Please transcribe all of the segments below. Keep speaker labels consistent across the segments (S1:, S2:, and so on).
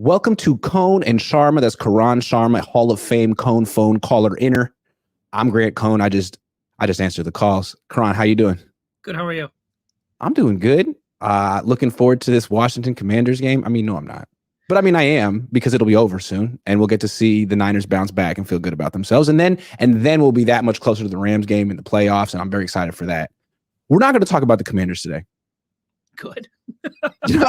S1: Welcome to Cohn and Sharma. That's Karan Sharma, Hall of Fame Cohn phone caller inner. I'm Grant Cohn. I just answer the calls. Karan, how you doing?
S2: Good. How are you?
S1: I'm doing good. Looking forward to this Washington Commanders game. I mean, no, I'm not. But I mean, I am, because it'll be over soon, and we'll get to see the Niners bounce back and feel good about themselves. And then we'll be that much closer to the Rams game in the playoffs, and I'm very excited for that. We're not going to talk about the Commanders today.
S2: Good.
S1: And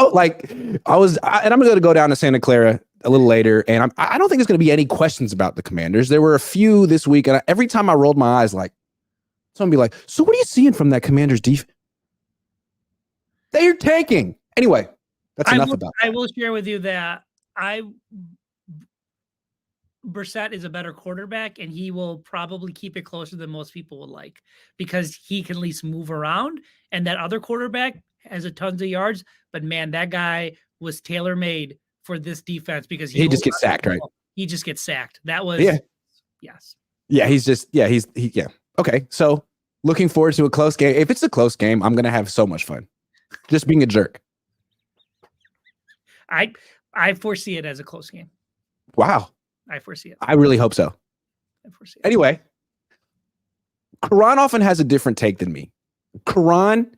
S1: I'm going to go down to Santa Clara a little later, and I don't think there's going to be any questions about the Commanders. There were a few this week, and every time I rolled my eyes, like, someone be like, so what are you seeing from that Commanders defense? They're tanking. Anyway, that's enough about that.
S2: I will share with you that Brissett is a better quarterback, and he will probably keep it closer than most people would like, because he can at least move around, and that other quarterback has a tons of yards. But man, that guy was tailor-made for this defense, because he
S1: just gets sacked, right?
S2: He just gets sacked. That was yes.
S1: Yeah, okay. So looking forward to a close game. If it's a close game, I'm gonna have so much fun. Just being a jerk.
S2: I foresee it as a close game.
S1: Wow.
S2: I foresee it.
S1: I really hope so.
S2: I foresee it.
S1: Anyway, Karan often has a different take than me. Karan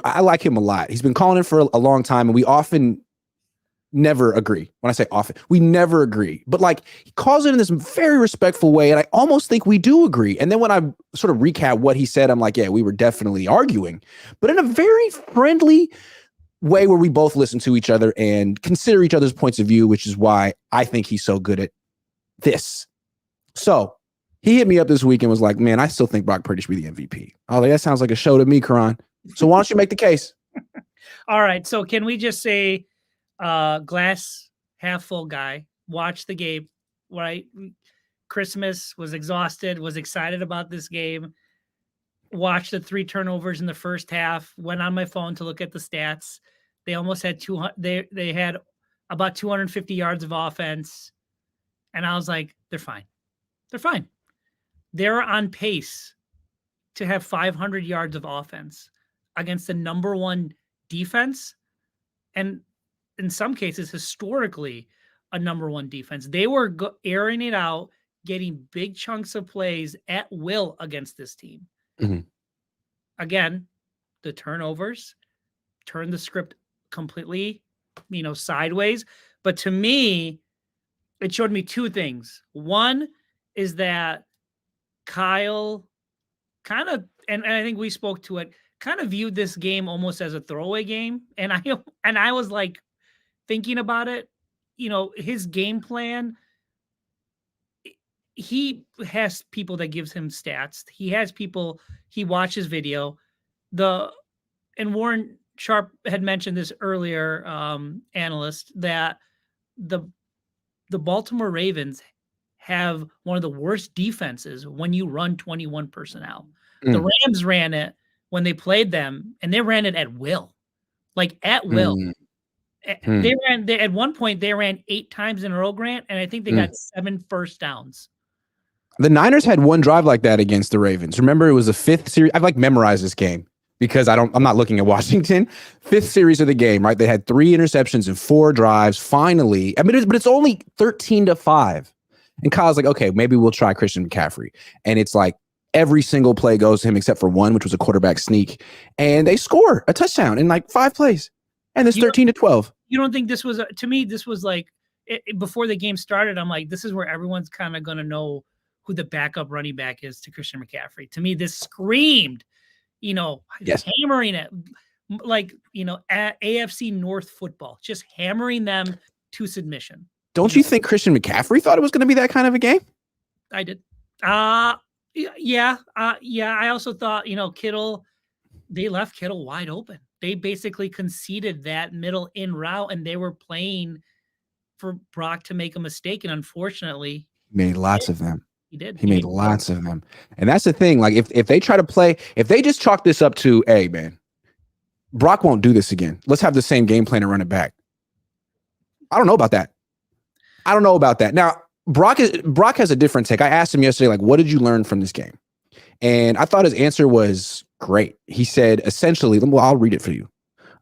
S1: I like him a lot. He's been calling it for a long time, and we often never agree. When I say often, we never agree. But like, he calls it in this very respectful way, and I almost think we do agree. And then when I sort of recap what he said, I'm like, yeah, we were definitely arguing, but in a very friendly way where we both listen to each other and consider each other's points of view, which is why I think he's so good at this. So he hit me up this week and was like, man, I still think Brock Purdy should be the MVP. I was like, that sounds like a show to me, Karan. So why don't you make the case?
S2: All right. So can we just say glass half full guy, watch the game, right? Christmas, was exhausted, was excited about this game, watched the 3 turnovers in the first half, went on my phone to look at the stats. They almost had 200. They had about 250 yards of offense. And I was like, they're fine. They're fine. They're on pace to have 500 yards of offense against the number 1 defense, and in some cases, historically, a number 1 defense. They were airing it out, getting big chunks of plays at will against this team.
S1: Mm-hmm.
S2: Again, the turnovers turned the script completely, sideways. But to me, it showed me 2 things. One is that Kyle kind of, and I think we spoke to it, kind of viewed this game almost as a throwaway game. And I was like thinking about it, his game plan. He has people that gives him stats. He has people, he watches video. And Warren Sharp had mentioned this earlier, analyst, that the Baltimore Ravens have one of the worst defenses when you run 21 personnel. The Rams ran it when they played them, and they ran it at will, like at will. They ran at one point. They ran 8 times in a row, Grant, and I think they got 7 first downs.
S1: The Niners had one drive like that against the Ravens. Remember, it was the 5th series. I've memorized this game because I'm not looking at Washington. 5th series of the game, right? They had 3 interceptions and 4 drives. Finally, but it's only 13-5. And Kyle's like, okay, maybe we'll try Christian McCaffrey. And it's like every single play goes to him except for one, which was a quarterback sneak. And they score a touchdown in like 5 plays. And it's 13-12.
S2: You don't think this was, to me, this was like, before the game started, I'm like, this is where everyone's kind of going to know who the backup running back is to Christian McCaffrey. To me, this screamed, hammering it, like, at AFC North football, just hammering them to submission.
S1: Don't you think Christian McCaffrey thought it was going to be that kind of a game?
S2: I did. Yeah. I also thought, Kittle, they left Kittle wide open. They basically conceded that middle in route, and they were playing for Brock to make a mistake. And unfortunately,
S1: he made lots of them.
S2: He did.
S1: He made lots of them. And that's the thing. Like, if they try to play, if they just chalk this up to, hey, man, Brock won't do this again. Let's have the same game plan and run it back. I don't know about that. Now, Brock has a different take. I asked him yesterday, like, what did you learn from this game? And I thought his answer was great. He said, essentially, well, I'll read it for you.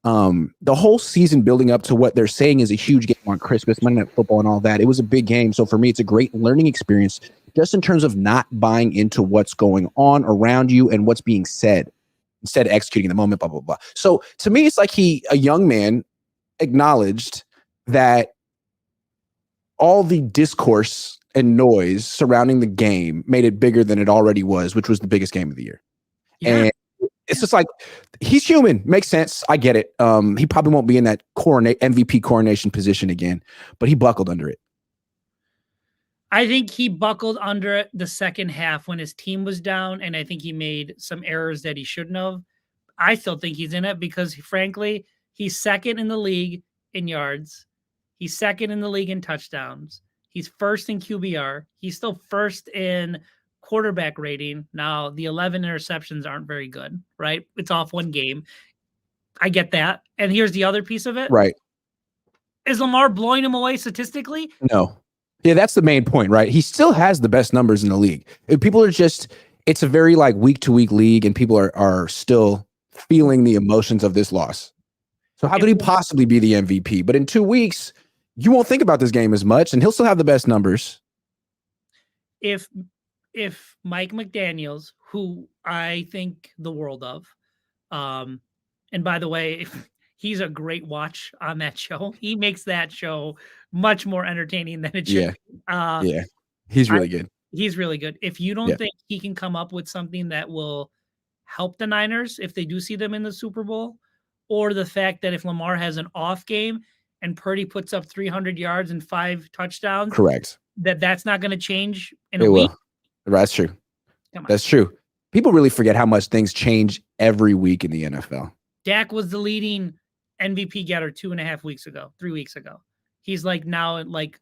S1: The whole season building up to what they're saying is a huge game on Christmas, Monday Night Football and all that. It was a big game. So for me, it's a great learning experience just in terms of not buying into what's going on around you and what's being said, instead of executing the moment, blah, blah, blah. So to me, it's like a young man acknowledged that all the discourse and noise surrounding the game made it bigger than it already was, which was the biggest game of the year. Yeah. And it's just like, he's human. Makes sense. I get it. He probably won't be in that MVP coronation position again, but he buckled under it.
S2: I think he buckled under it the second half when his team was down, and I think he made some errors that he shouldn't have. I still think he's in it because, frankly, he's second in the league in yards. He's second in the league in touchdowns. He's first in QBR. He's still first in quarterback rating. Now, the 11 interceptions aren't very good, right? It's off one game. I get that. And here's the other piece of it.
S1: Right.
S2: Is Lamar blowing him away statistically?
S1: No. Yeah, that's the main point, right? He still has the best numbers in the league. People are just, it's a very like week-to-week league, and people are still feeling the emotions of this loss. So how could he possibly be the MVP? But in 2 weeks, you won't think about this game as much, and he'll still have the best numbers.
S2: If Mike McDaniels, who I think the world of, and by the way, he's a great watch on that show. He makes that show much more entertaining than it should.
S1: Yeah, he's really good.
S2: He's really good. If you don't think he can come up with something that will help the Niners if they do see them in the Super Bowl, or the fact that if Lamar has an off game and Purdy puts up 300 yards and 5 touchdowns,
S1: correct,
S2: that's not going to change in a week.
S1: That's true. That's true. People really forget how much things change every week in the NFL.
S2: Dak was the leading MVP getter 3 weeks ago. He's like now at like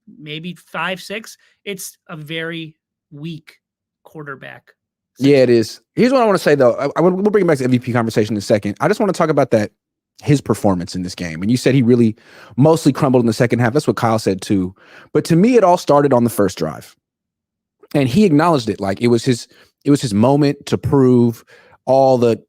S2: maybe 5, 6. It's a very weak quarterback.
S1: Yeah, it is. Here's what I want to say, though. We'll bring it back to MVP conversation in a second. I just want to talk about his performance in this game. And you said he really mostly crumbled in the second half. That's what Kyle said, too. But to me, it all started on the first drive. And he acknowledged it. Like it was his moment to prove all the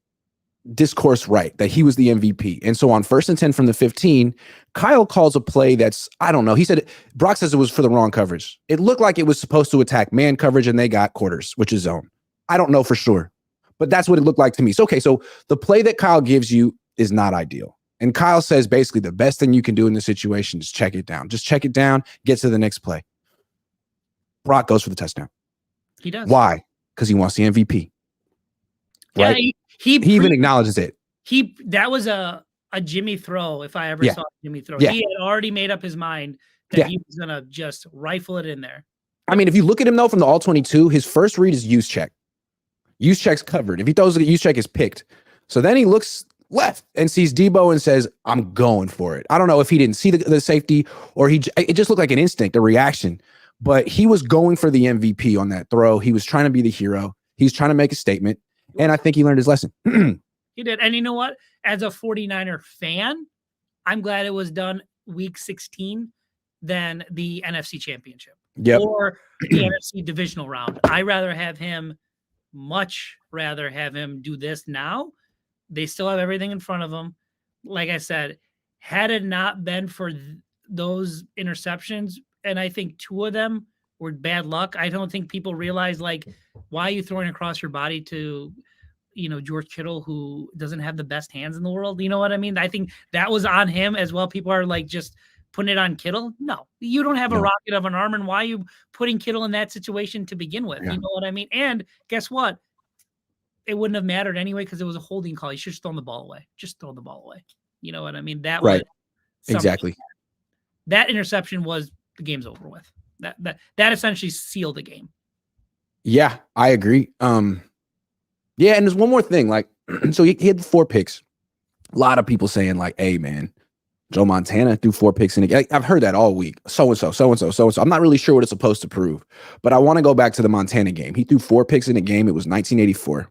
S1: discourse right, that he was the MVP. And so on 1st and 10 from the 15, Kyle calls a play that's, I don't know. He said, Brock says it was for the wrong coverage. It looked like it was supposed to attack man coverage, and they got quarters, which is zone. I don't know for sure, but that's what it looked like to me. So, okay, so the play that Kyle gives you is not ideal. And Kyle says basically the best thing you can do in this situation is check it down. Just check it down, get to the next play. Brock goes for the touchdown.
S2: He does.
S1: Why? Because he wants the MVP. Right?
S2: Yeah, he
S1: even acknowledges it.
S2: That was a Jimmy throw, if I ever saw Jimmy throw.
S1: Yeah.
S2: He had already made up his mind that he was going to just rifle it in there.
S1: I mean, if you look at him, though, from the all-22, his first read is use check. Use check's covered. If he throws it, use check is picked. So then he looks left and sees Debo and says, I'm going for it. I don't know if he didn't see the safety or it just looked like an instinct, a reaction. But he was going for the MVP on that throw. He was trying to be the hero. He's trying to make a statement. And I think he learned his lesson.
S2: He did. And you know what? As a 49er fan, I'm glad it was done week 16 than the NFC Championship or the NFC divisional round. Much rather have him do this now. They still have everything in front of them. Like I said, had it not been for those interceptions, and I think 2 of them were bad luck. I don't think people realize, like, why are you throwing across your body to, George Kittle, who doesn't have the best hands in the world? You know what I mean? I think that was on him as well. People are like just putting it on Kittle. No, you don't have a rocket of an arm. And why are you putting Kittle in that situation to begin with? Yeah. You know what I mean? And guess what? It wouldn't have mattered anyway because it was a holding call. You should just throw the ball away. Just throw the ball away. You know what I mean? That
S1: right. Exactly.
S2: That interception was the game's over with. That essentially sealed the game.
S1: Yeah, I agree. Yeah, and there's one more thing. Like, so he had 4 picks. A lot of people saying, like, hey, man, Joe Montana threw 4 picks in a game. I've heard that all week. So-and-so. I'm not really sure what it's supposed to prove, but I want to go back to the Montana game. He threw 4 picks in a game. It was 1984.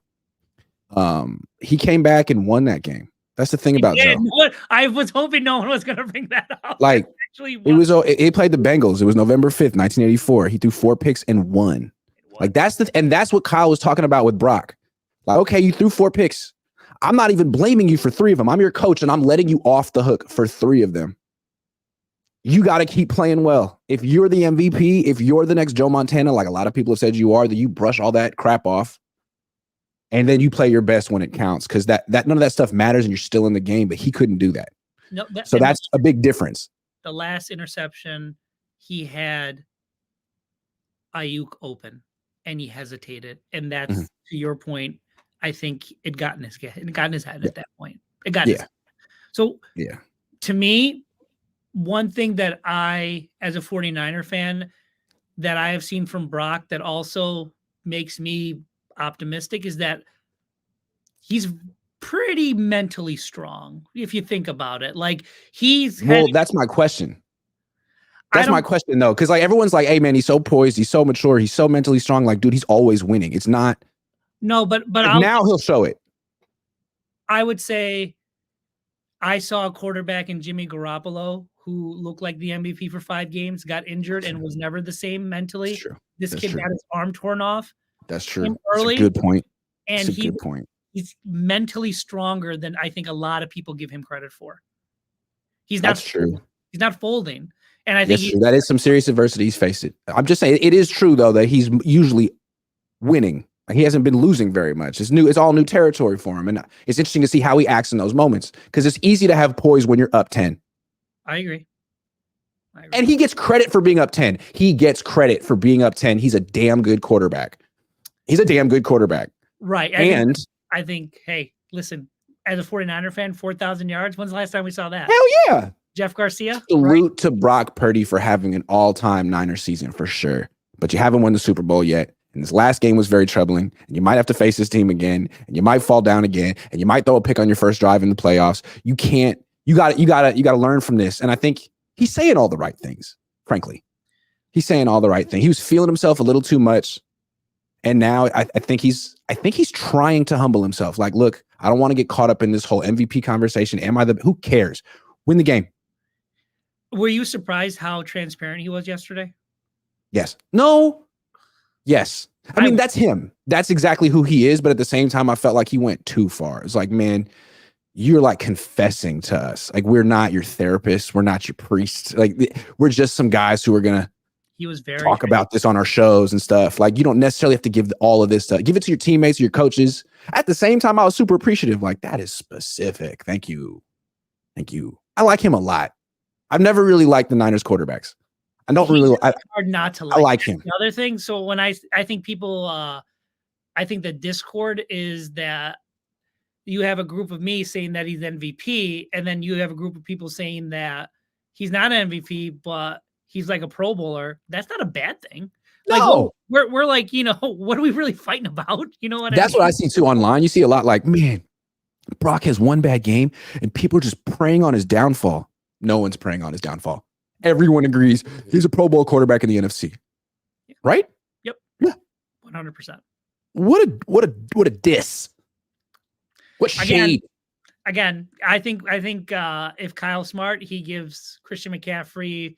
S1: He came back and won that game. That's the thing about Joe.
S2: I was hoping no one was going to bring that up.
S1: Like, he played the Bengals. It was November 5th, 1984. He threw 4 picks and won. Like, that's what Kyle was talking about with Brock. Like, okay, you threw 4 picks. I'm not even blaming you for 3 of them. I'm your coach, and I'm letting you off the hook for 3 of them. You got to keep playing well. If you're the MVP, if you're the next Joe Montana, like a lot of people have said you are, then you brush all that crap off, and then you play your best when it counts, because that none of that stuff matters, and you're still in the game. But he couldn't do that.
S2: No,
S1: so that's a big difference.
S2: The last interception, he had Ayuk open, and he hesitated, and that's to your point. I think it got in his head. At that point. It got his head. So to me, one thing that I, as a 49er fan, that I have seen from Brock that also makes me optimistic is that he's pretty mentally strong, if you think about it. Like
S1: that's my question. That's my question, though, because like everyone's like, "Hey, man, he's so poised, he's so mature, he's so mentally strong." Like, dude, he's always winning. It's not.
S2: No, but
S1: now he'll show it.
S2: I would say I saw a quarterback in Jimmy Garoppolo who looked like the MVP for 5 games, got injured, and was never the same mentally.
S1: That's true.
S2: This kid got his arm torn off.
S1: That's true. Early. That's a good point.
S2: And he's mentally stronger than I think a lot of people give him credit for.
S1: That's true.
S2: He's not folding. And I think
S1: that is some serious adversity he's faced. I'm just saying it is true, though, that he's usually winning. He hasn't been losing very much. It's all new territory for him. And it's interesting to see how he acts in those moments, because it's easy to have poise when you're up 10.
S2: I agree.
S1: And he gets credit for being up 10. He gets credit for being up 10. He's a damn good quarterback.
S2: Right. I think, hey, listen, as a 49er fan, 4,000 yards. When's the last time we saw that?
S1: Hell yeah.
S2: Jeff Garcia.
S1: Salute to Brock Purdy for having an all-time Niner season for sure. But you haven't won the Super Bowl yet. And this last game was very troubling. And you might have to face this team again. And you might fall down again. And you might throw a pick on your first drive in the playoffs. You can't. You got to learn from this. And I think he's saying all the right things. Frankly, he's saying all the right things. He was feeling himself a little too much. And now I think he's trying to humble himself. Like, look, I don't want to get caught up in this whole MVP conversation. Who cares? Win the game.
S2: Were you surprised how transparent he was yesterday?
S1: Yes. No. Yes. I mean, that's him. That's exactly who he is. But at the same time, I felt like he went too far. It's like, man, you're like confessing to us. Like, we're not your therapist. We're not your priest. Like, we're just some guys who are going to talk about this on our shows and stuff. Like, you don't necessarily have to give all of this stuff. Give it to your teammates, your coaches. At the same time, I was super appreciative. Like, that is specific. Thank you. I like him a lot. I've never really liked the Niners quarterbacks. I don't really.
S2: Hard not to like.
S1: I like him.
S2: The other thing. So when I think people, I think the discord is that you have a group of me saying that he's MVP, and then you have a group of people saying that he's not an MVP, but he's like a Pro Bowler. That's not a bad thing.
S1: No,
S2: like, we're like, what are we really fighting about? You know what?
S1: That's what I see too online. You see a lot like, man, Brock has one bad game, and people are just preying on his downfall. No one's preying on his downfall. Everyone agrees he's a Pro Bowl quarterback in the NFC, right?
S2: Yep.
S1: Yeah.
S2: 100%.
S1: What a diss. What shade.
S2: Again, I think if Kyle's smart, he gives Christian McCaffrey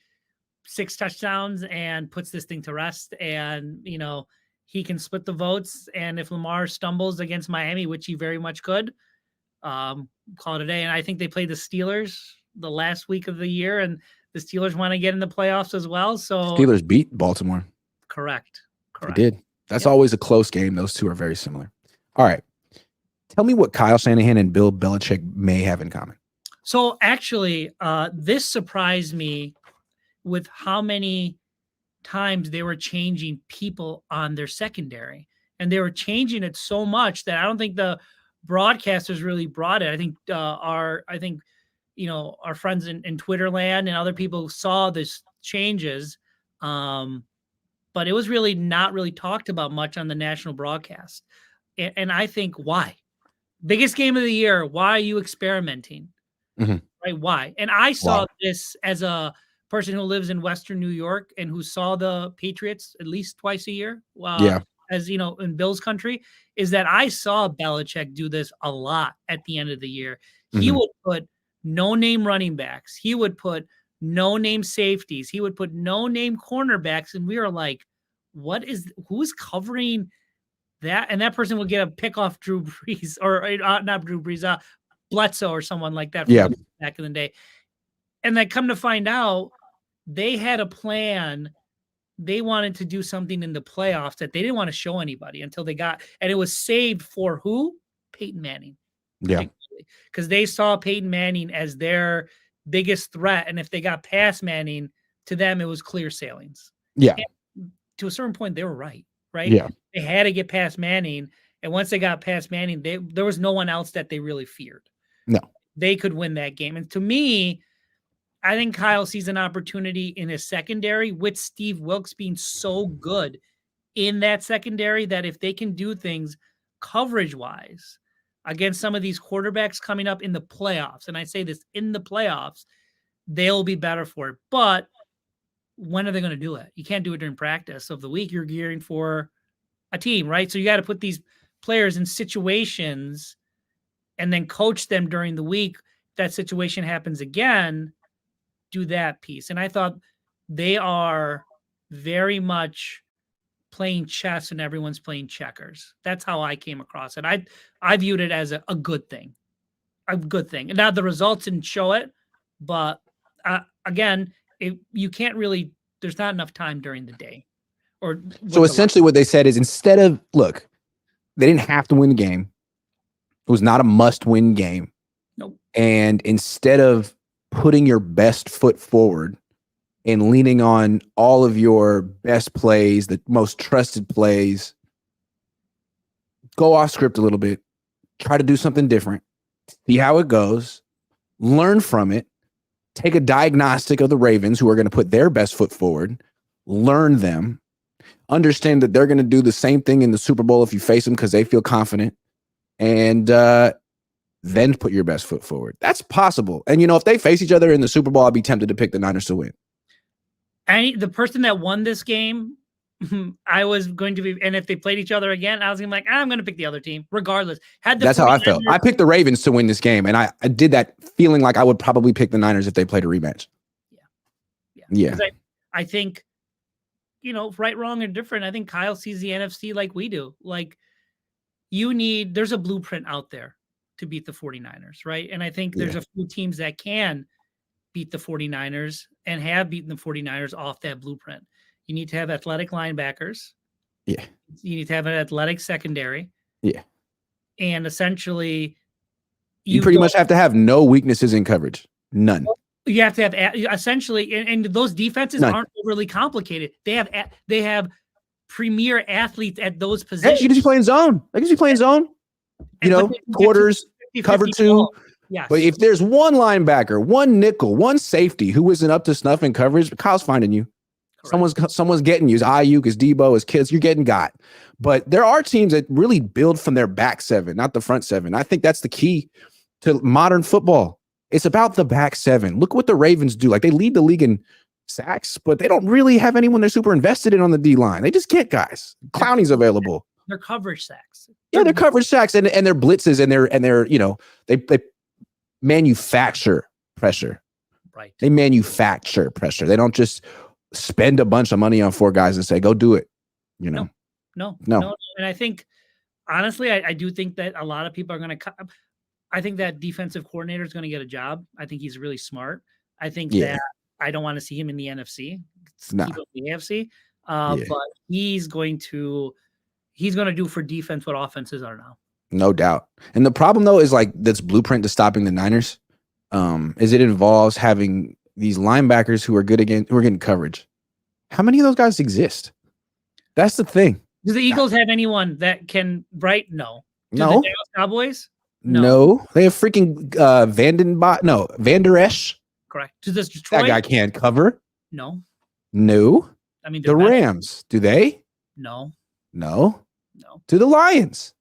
S2: 6 touchdowns and puts this thing to rest, and he can split the votes. And if Lamar stumbles against Miami, which he very much could, call it a day. And I think they play the Steelers the last week of the year, and the Steelers want to get in the playoffs as well. So
S1: Steelers beat Baltimore.
S2: Correct.
S1: They did. That's always a close game. Those two are very similar. All right. Tell me what Kyle Shanahan and Bill Belichick may have in common.
S2: So actually, this surprised me with how many times they were changing people on their secondary. And they were changing it so much that I don't think the broadcasters really brought it. I think our friends in Twitter land and other people saw this changes. But it was really not really talked about much on the national broadcast. And I think why? Biggest game of the year. Why are you experimenting?
S1: Mm-hmm.
S2: Right? Why? And I saw this as a person who lives in Western New York and who saw the Patriots at least twice a year. As in Bill's country, is that I saw Belichick do this a lot at the end of the year. Mm-hmm. He would put no-name running backs. He would put no-name safeties. He would put no-name cornerbacks. And we were like, who's covering that person will get a pick off Drew Brees or not Drew Brees, Bledsoe or someone like that
S1: Yeah.
S2: from back in the day. And then come to find out, they had a plan. They wanted to do something in the playoffs that they didn't want to show anybody until they got, and it was saved for who? Peyton Manning.
S1: Yeah.
S2: Because they saw Peyton Manning as their biggest threat. And if they got past Manning, to them, it was clear sailings.
S1: Yeah.
S2: And to a certain point, they were right?
S1: Yeah.
S2: They had to get past Manning. And once they got past Manning, there was no one else that they really feared.
S1: No.
S2: They could win that game. And to me, I think Kyle sees an opportunity in his secondary with Steve Wilkes being so good in that secondary that if they can do things coverage-wise against some of these quarterbacks coming up in the playoffs, and I say this, in the playoffs, they'll be better for it. But when are they going to do it? You can't do it during practice of the week. You're gearing for a team, right? So you got to put these players in situations and then coach them during the week. If that situation happens again, do that piece. And I thought they are very much playing chess and everyone's playing checkers. That's how I came across it. I viewed it as a good thing. A good thing. And now the results didn't show it, but again, you can't really, there's not enough time during the day. Or
S1: so essentially what they said is instead of, look, they didn't have to win the game. It was not a must-win game.
S2: Nope.
S1: And instead of putting your best foot forward and leaning on all of your best plays, the most trusted plays, go off script a little bit, try to do something different, see how it goes, learn from it, take a diagnostic of the Ravens who are going to put their best foot forward, learn them, understand that they're going to do the same thing in the Super Bowl if you face them because they feel confident, and then put your best foot forward. That's possible. And, if they face each other in the Super Bowl, I'd be tempted to pick the Niners to win.
S2: And the person that won this game, I was going to be, and if they played each other again, I was going to be like, I'm going to pick the other team, regardless.
S1: That's how I felt. I picked the Ravens to win this game, and I did that feeling like I would probably pick the Niners if they played a rematch. Yeah.
S2: I think, right, wrong, or different, I think Kyle sees the NFC like we do. Like, there's a blueprint out there to beat the 49ers, right? And I think there's a few teams that can beat the 49ers and have beaten the 49ers off that blueprint. You need to have athletic linebackers.
S1: Yeah.
S2: You need to have an athletic secondary.
S1: Yeah.
S2: And essentially,
S1: you pretty much have to have no weaknesses in coverage. None.
S2: You have to have essentially, and those defenses aren't overly complicated. They have premier athletes at those positions.
S1: Hey, you can just play in zone. Zone. Quarters, cover two.
S2: Yes.
S1: But if there's one linebacker, one nickel, one safety who isn't up to snuff in coverage, Kyle's finding you. Correct. Someone's getting you. It's Ayuk, it's Debo, it's kids. You're getting got. But there are teams that really build from their back seven, not the front seven. I think that's the key to modern football. It's about the back seven. Look what the Ravens do. Like, they lead the league in sacks, but they don't really have anyone they're super invested in on the D line. They just get guys. Clowney's available.
S2: They're coverage sacks.
S1: Yeah, they're coverage sacks and their blitzes and their they manufacture pressure.
S2: Right.
S1: They manufacture pressure. They don't just spend a bunch of money on four guys and say, go do it.
S2: No. And I think, honestly, I do think that a lot of people are going to, I think that defensive coordinator is going to get a job. I think he's really smart. I think that I don't want to see him in the NFC. Keep him in the AFC. But he's going to do for defense what offenses are now.
S1: No doubt. And the problem, though, is like this blueprint to stopping the Niners is it involves having these linebackers who are good again, who are getting coverage. How many of those guys exist? That's the thing.
S2: Do the Eagles have anyone that can, right? No. Do
S1: No.
S2: the Dallas Cowboys?
S1: No. They have freaking Van Der Esch.
S2: Correct. Do this Detroit?
S1: That guy can't cover.
S2: No. I mean,
S1: the Rams. Do they?
S2: No.
S1: To the Lions.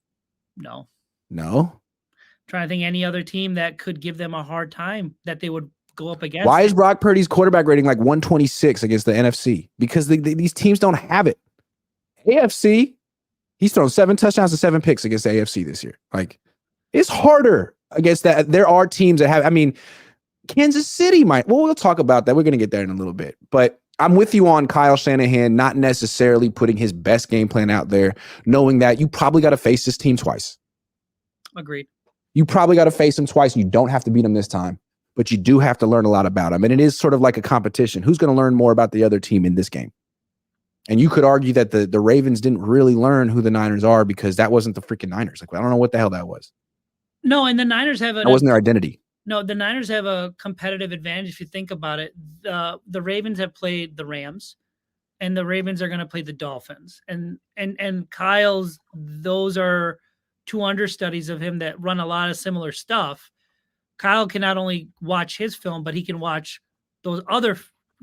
S2: No.
S1: Trying
S2: to think any other team that could give them a hard time that they would go up against.
S1: Why is Brock Purdy's quarterback rating like 126 against the NFC? Because these teams don't have it. AFC, he's thrown 7 touchdowns and 7 picks against the AFC this year. Like, it's harder against that. There are teams that have, Kansas City might. Well, we'll talk about that. We're going to get there in a little bit. But I'm with you on Kyle Shanahan not necessarily putting his best game plan out there, knowing that you probably got to face this team twice.
S2: Agreed.
S1: You probably got to face them twice. You don't have to beat them this time, but you do have to learn a lot about them. And it is sort of like a competition. Who's going to learn more about the other team in this game? And you could argue that the Ravens didn't really learn who the Niners are because that wasn't the freaking Niners. Like, I don't know what the hell that was.
S2: No, and the Niners have
S1: That wasn't their identity.
S2: No, the Niners have a competitive advantage if you think about it. The Ravens have played the Rams, and the Ravens are going to play the Dolphins. And Kyle's, those are two understudies of him that run a lot of similar stuff. Kyle can not only watch his film, but he can watch those other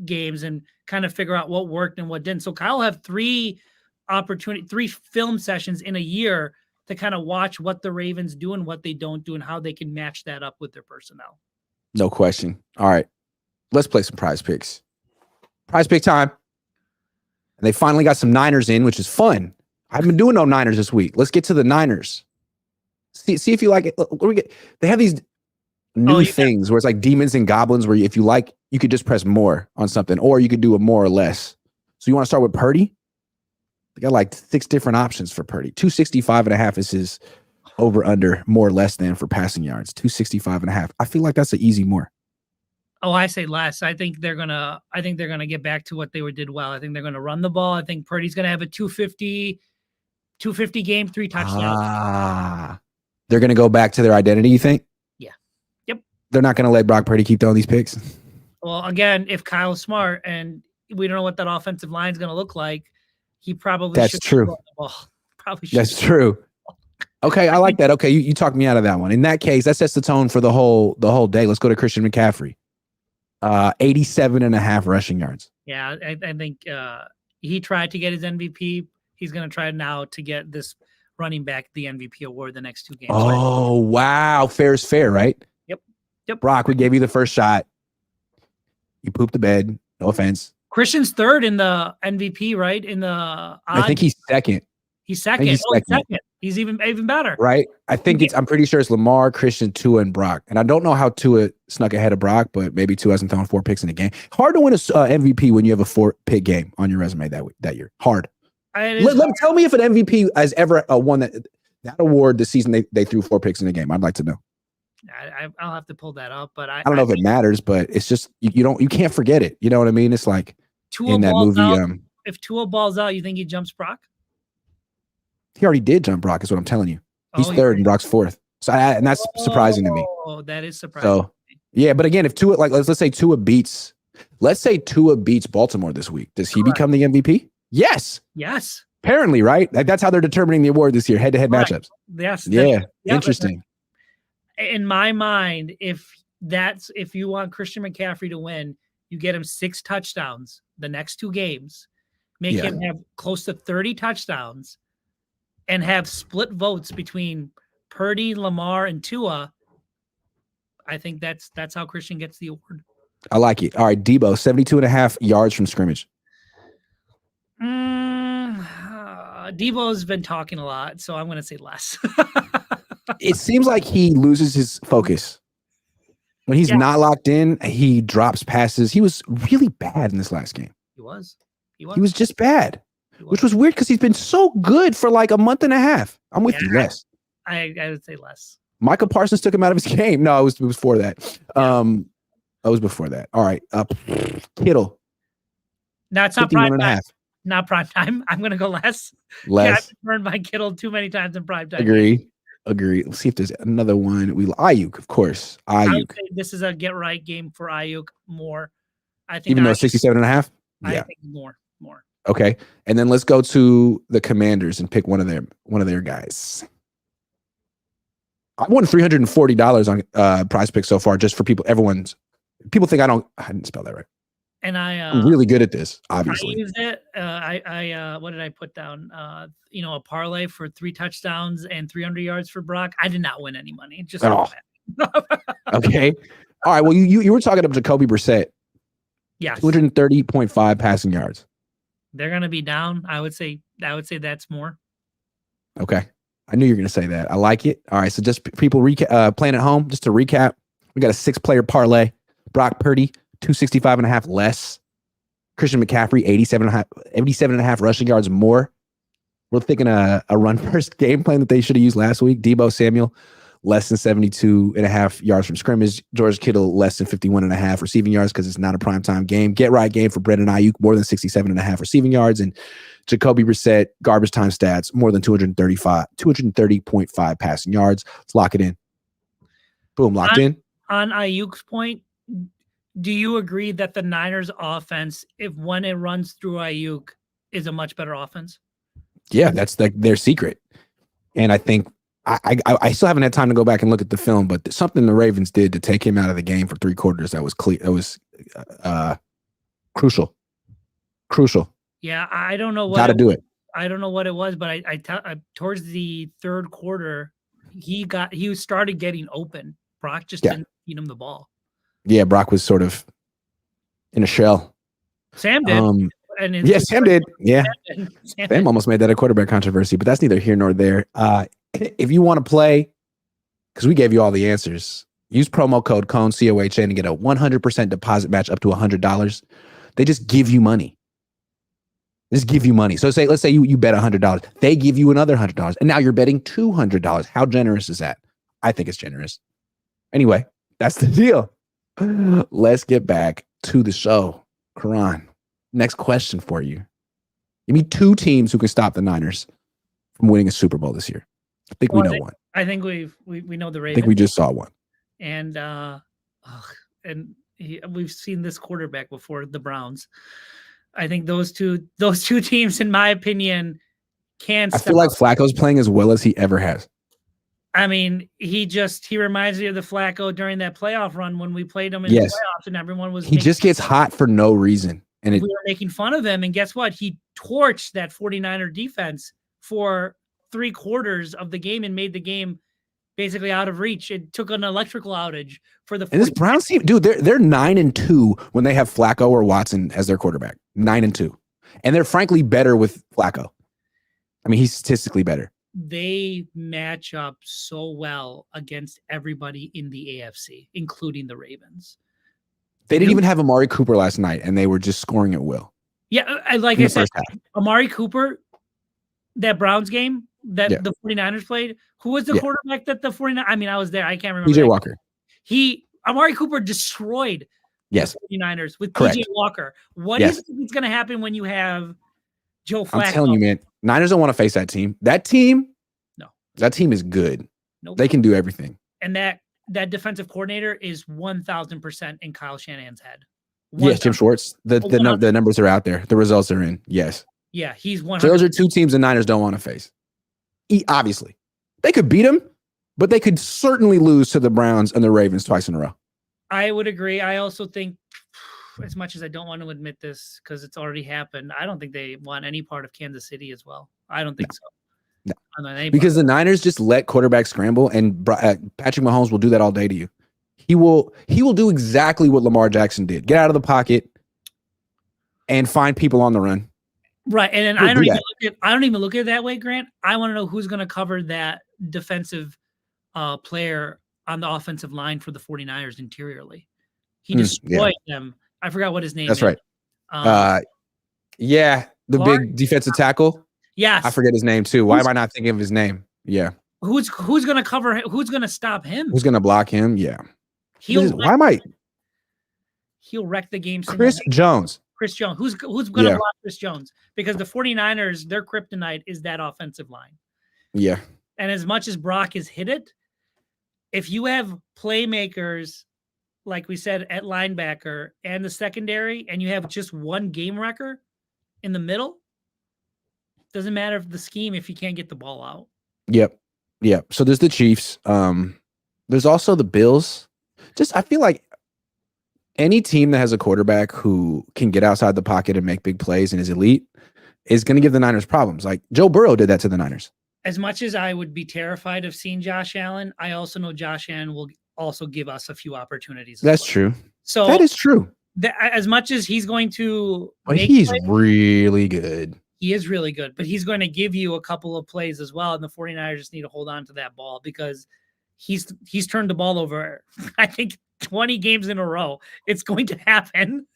S2: games and kind of figure out what worked and what didn't. So Kyle will have three film sessions in a year to kind of watch what the Ravens do and what they don't do and how they can match that up with their personnel.
S1: No question. All right. Let's play some prize picks. Prize pick time. And they finally got some Niners in, which is fun. I've been doing no Niners this week. Let's get to the Niners. See if you like it. They have these new things where it's like demons and goblins where if you like, you could just press more on something or you could do a more or less. So you want to start with Purdy? They got like 6 different options for Purdy. 265.5 is his over under more or less than for passing yards. 265.5. I feel like that's an easy more.
S2: Oh, I say less. I think they're gonna get back to what they did well. I think they're gonna run the ball. I think Purdy's gonna have a 250 game, 3 touchdowns.
S1: They're gonna go back to their identity, you think?
S2: Yeah. Yep.
S1: They're not gonna let Brock Purdy keep throwing these picks.
S2: Well, again, if Kyle's smart and we don't know what that offensive line is gonna look like, he probably
S1: That's true.
S2: Probably should.
S1: That's true. Okay, I like that. Okay, you talked me out of that one. In that case, that sets the tone for the whole day. Let's go to Christian McCaffrey. 87.5 rushing yards.
S2: Yeah, I think he tried to get his MVP. He's going to try now to get this running back the MVP award the next 2 games.
S1: Oh, wow. Fair is fair, right?
S2: Yep.
S1: Brock, we gave you the first shot. You pooped the bed. No offense.
S2: Christian's third in the MVP, right? In the odds.
S1: I think he's second.
S2: He's second. He's second. He's even better.
S1: Right? I think I'm pretty sure it's Lamar, Christian, Tua, and Brock. And I don't know how Tua snuck ahead of Brock, but maybe Tua hasn't thrown 4 picks in a game. Hard to win a MVP when you have a 4-pick game on your resume that year. Hard. Tell me if an MVP has ever won that award this season they threw 4 picks in a game. I'd like to know.
S2: I'll have to pull that up, but I
S1: don't know if it matters, but it's just you can't forget it. You know what I mean? It's like
S2: Tua
S1: in that movie.
S2: Out, if Tua balls out, you think he jumps Brock?
S1: He already did jump Brock, is what I'm telling you. He's third and Brock's fourth. So and that's surprising to me.
S2: Oh, that is surprising.
S1: So yeah, but again, if Tua, like let's say Tua beats Baltimore this week, does he become the MVP? Yes. Apparently, right? That's how they're determining the award this year, head-to-head matchups.
S2: Yes.
S1: Yeah. Interesting.
S2: In my mind, if you want Christian McCaffrey to win, you get him 6 touchdowns the next 2 games, make him have close to 30 touchdowns, and have split votes between Purdy, Lamar, and Tua. I think that's how Christian gets the award.
S1: I like it. All right, Debo, 72.5 yards from scrimmage.
S2: Debo's been talking a lot, so I'm going to say less.
S1: It seems like he loses his focus. When he's not locked in, he drops passes. He was really bad in this last game.
S2: He was
S1: just bad, which was weird because he's been so good for like a month and a half. I'm with you, less.
S2: I would say less.
S1: Micah Parsons took him out of his game. No, it was before that. I was before that. All right. Kittle.
S2: No, it's not prime time. Not prime time. I'm going to go less. Yeah, I've burned my Kittle too many times in prime time.
S1: Agree. Let's see if there's another one. Ayuk, of course. Ayuk.
S2: This is a get right game for Ayuk more. I think
S1: even though 67.5?
S2: I think more.
S1: Okay. And then let's go to the Commanders and pick one of their guys. I won $340 on Prize Pick so far, just for people. People think I didn't spell that right.
S2: And
S1: I'm really good at this, obviously.
S2: I used it. What did I put down? A parlay for 3 touchdowns and 300 yards for Brock. I did not win any money. Just
S1: okay. All right. Well, you were talking about Jacoby Brissett.
S2: Yes.
S1: 230.5 passing yards.
S2: They're going to be down. I would say that's more.
S1: Okay. I knew you were going to say that. I like it. All right. So just people playing at home, just to recap, we got a 6-player parlay. Brock Purdy, 265.5 less. Christian McCaffrey, 87.5 rushing yards more. We're thinking a run first game plan that they should have used last week. Deebo Samuel, less than 72.5 yards from scrimmage. George Kittle, less than 51.5 receiving yards because it's not a primetime game. Get right game for Brandon Ayuk, more than 67.5 receiving yards. And Jacoby Brissett, garbage time stats, more than 230.5 passing yards. Let's lock it in. Boom, locked in.
S2: On Ayuk's point, do you agree that the Niners offense, when it runs through Ayuk, is a much better offense?
S1: Yeah, that's their secret. And I think I still haven't had time to go back and look at the film, but something the Ravens did to take him out of the game for 3 quarters that was clear. It was crucial.
S2: Yeah, I don't know what.
S1: Got to do it.
S2: I don't know what it was, but I towards the third quarter, he started getting open. Brock just didn't feed him the ball.
S1: Yeah, Brock was sort of in a shell.
S2: Sam did.
S1: Sam did. Yeah. Sam almost made that a quarterback controversy, but that's neither here nor there. If you want to play, because we gave you all the answers, use promo code Cohn, COHN, and get a 100% deposit match up to $100. They just give you money. So let's say you bet $100. They give you another $100, and now you're betting $200. How generous is that? I think it's generous. Anyway, that's the deal. Let's get back to the show. Karan, next question for you. Give me 2 teams who can stop the Niners from winning a Super Bowl this year. I think we know one.
S2: I think we know the Ravens.
S1: I think we just saw one.
S2: And we've seen this quarterback before, the Browns. I think those two teams, in my opinion, can stop.
S1: I feel like Flacco's playing as well as he ever has.
S2: I mean, he reminds me of the Flacco during that playoff run when we played him in the playoffs and everyone was.
S1: He just gets hot for no reason. And
S2: we were making fun of him. And guess what? He torched that 49er defense for 3 quarters of the game and made the game basically out of reach. It took an electrical outage for the. And
S1: this Browns team, dude, they're 9-2 when they have Flacco or Watson as their quarterback. 9-2. And they're frankly better with Flacco. I mean, he's statistically better.
S2: They match up so well against everybody in the AFC, including theRavens.
S1: They didn't even have Amari Cooper last night, and they were just scoring at will.
S2: Yeah, I said, Amari Cooper, that Browns game that the 49ers played, who was the quarterback that the 49ers? I mean, I was there. I can't remember.
S1: PJ Walker.
S2: Amari Cooper destroyed the 49ers with PJ Walker. What do you think is going to happen when you have Joe Flacco?
S1: I'm telling you, man, Niners don't want to face that team. That team is good. Nope. They can do everything.
S2: And that defensive coordinator is 1,000% in Kyle Shanahan's head.
S1: Yes, Jim Schwartz. The numbers are out there. The results are in. Yes.
S2: Yeah, he's 100%.
S1: So those are 2 teams the Niners don't want to face. Obviously. They could beat them, but they could certainly lose to the Browns and the Ravens twice in a row.
S2: I would agree. I also think, as much as I don't want to admit this because it's already happened, I don't think they want any part of Kansas City as well. I don't think so.
S1: No. Because the Niners just let quarterbacks scramble, and Patrick Mahomes will do that all day to you. He will do exactly what Lamar Jackson did. Get out of the pocket and find people on the run.
S2: Right. And then I don't even look at it that way, Grant. I want to know who's going to cover that defensive player on the offensive line for the 49ers interiorly. He destroyed them. I forgot what his name is.
S1: That's right. The big defensive tackle.
S2: Yes.
S1: I forget his name too. Why am I not thinking of his name? Yeah.
S2: Who's going to cover him? Who's going to stop him?
S1: Who's going to block him? Yeah. He'll wreck
S2: the game.
S1: Chris Jones.
S2: Who's going to block Chris Jones? Because the 49ers, their kryptonite is that offensive line.
S1: Yeah.
S2: And as much as Brock has hit it, if you have playmakers, like we said, at linebacker and the secondary, and you have just one game wrecker in the middle, doesn't matter if the scheme if you can't get the ball out.
S1: Yep. So there's the Chiefs. There's also the Bills. I feel like any team that has a quarterback who can get outside the pocket and make big plays and is elite is going to give the Niners problems. Like Joe Burrow did that to the Niners.
S2: As much as I would be terrified of seeing Josh Allen, I also know Josh Allen will also give us a few opportunities.
S1: That's true.
S2: So
S1: that is true.
S2: As much as he's going to,
S1: he's really good.
S2: He is really good, but he's going to give you a couple of plays as well. And the 49ers just need to hold on to that ball because he's turned the ball over, I think, 20 games in a row. It's going to happen.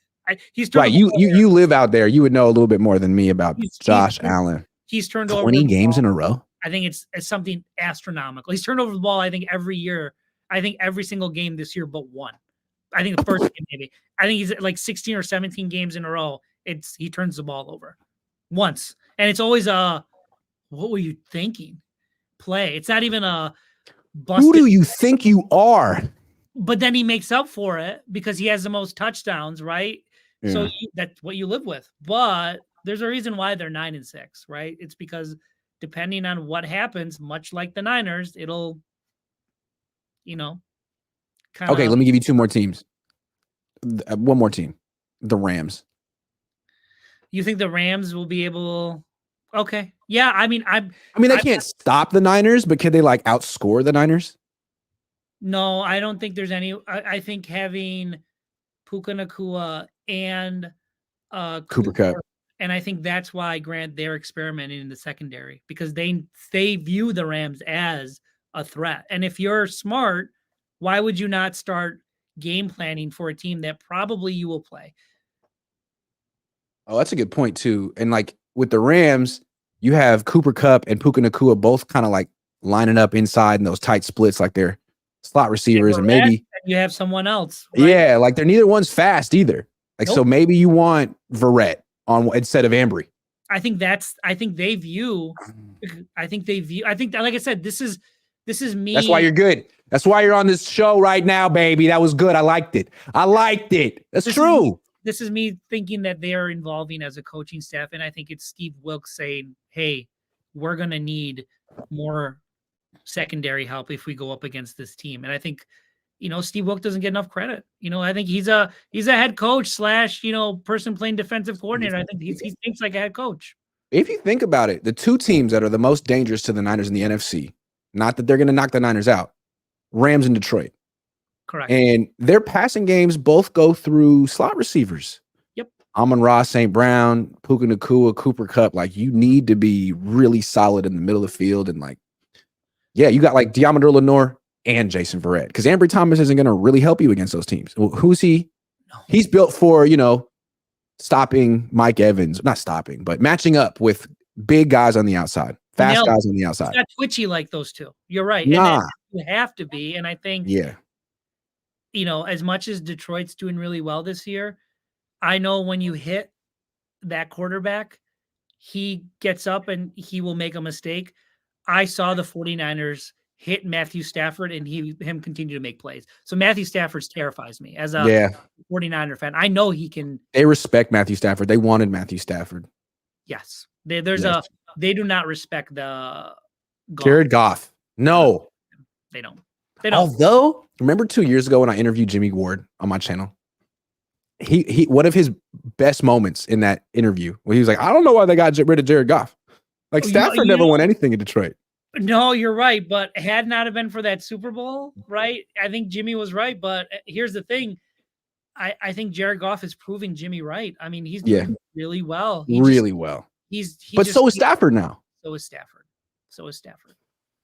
S2: He's turned
S1: Right.
S2: the ball
S1: You live out there. You would know a little bit more than me about Josh Allen.
S2: He's turned over
S1: 20 games in a row.
S2: I think it's something astronomical. He's turned over the ball, I think, every year. I think every single game this year but one. I think the first game, maybe. I think he's at like 16 or 17 games in a row. He turns the ball over once. And it's always what were you thinking? Play. It's not even a busted.
S1: Who do you think you are?
S2: But then he makes up for it because he has the most touchdowns, right?
S1: Yeah.
S2: So that's what you live with. But there's a reason why they're 9-6, right? It's because depending on what happens, much like the Niners, it'll,
S1: Okay, let me give you two more teams. One more team, the Rams.
S2: You think the Rams will be able? Okay, yeah. I mean,
S1: they can't stop the Niners, but can they like outscore the Niners?
S2: No, I don't think there's any. I think having Puka Nacua and
S1: Cooper Kupp.
S2: And I think that's why, Grant, they're experimenting in the secondary because they view the Rams as a threat. And if you're smart, why would you not start game planning for a team that probably you will play?
S1: Oh, that's a good point too. And like with the Rams, you have Cooper Kupp and Puka Nacua both kind of like lining up inside in those tight splits, like they're slot receivers, and maybe
S2: you have someone else. Right?
S1: Yeah, like they're neither one's fast either. Like so, maybe you want Verrett on instead of Ambry.
S2: I think they view. I think, like I said, this is me.
S1: That's why you're good. That's why you're on this show right now, baby. That was good. I liked it. That's true.
S2: This is me thinking that they are involving as a coaching staff. And I think it's Steve Wilks saying, hey, we're going to need more secondary help if we go up against this team. And I think, Steve Wilks doesn't get enough credit. I think he's a head coach / person playing defensive coordinator. I think he thinks like a head coach.
S1: If you think about it, the two teams that are the most dangerous to the Niners in the NFC, not that they're going to knock the Niners out, Rams and Detroit.
S2: Correct.
S1: And their passing games both go through slot receivers.
S2: Yep.
S1: Amon-Ra, St. Brown, Puka Nacua, Cooper Kupp. Like, you need to be really solid in the middle of the field. And like, yeah, you got like Deommodore Lenoir and Jason Verrett. Because Ambry Thomas isn't going to really help you against those teams. Who's he? No. He's built for, stopping Mike Evans. Not stopping, but matching up with big guys on the outside. Fast guys on the outside.
S2: It's not twitchy like those two. You're right.
S1: Nah.
S2: And you have to be. And I think, as much as Detroit's doing really well this year, I know when you hit that quarterback, he gets up and he will make a mistake. I saw the 49ers hit Matthew Stafford and him continue to make plays. So Matthew Stafford terrifies me as a 49er fan. I know he can. They respect Matthew Stafford. They wanted Matthew Stafford. Yes. They do not respect the Jared Goff. No. They don't. Although, remember 2 years ago when I interviewed Jimmy Ward on my channel? He one of his best moments in that interview when he was like, I don't know why they got rid of Jared Goff. Like Stafford never won anything in Detroit. No, you're right. But had not have been for that Super Bowl, right? I think Jimmy was right. But here's the thing. I think Jared Goff is proving Jimmy right. I mean, he's doing really well. So is Stafford now. So is Stafford.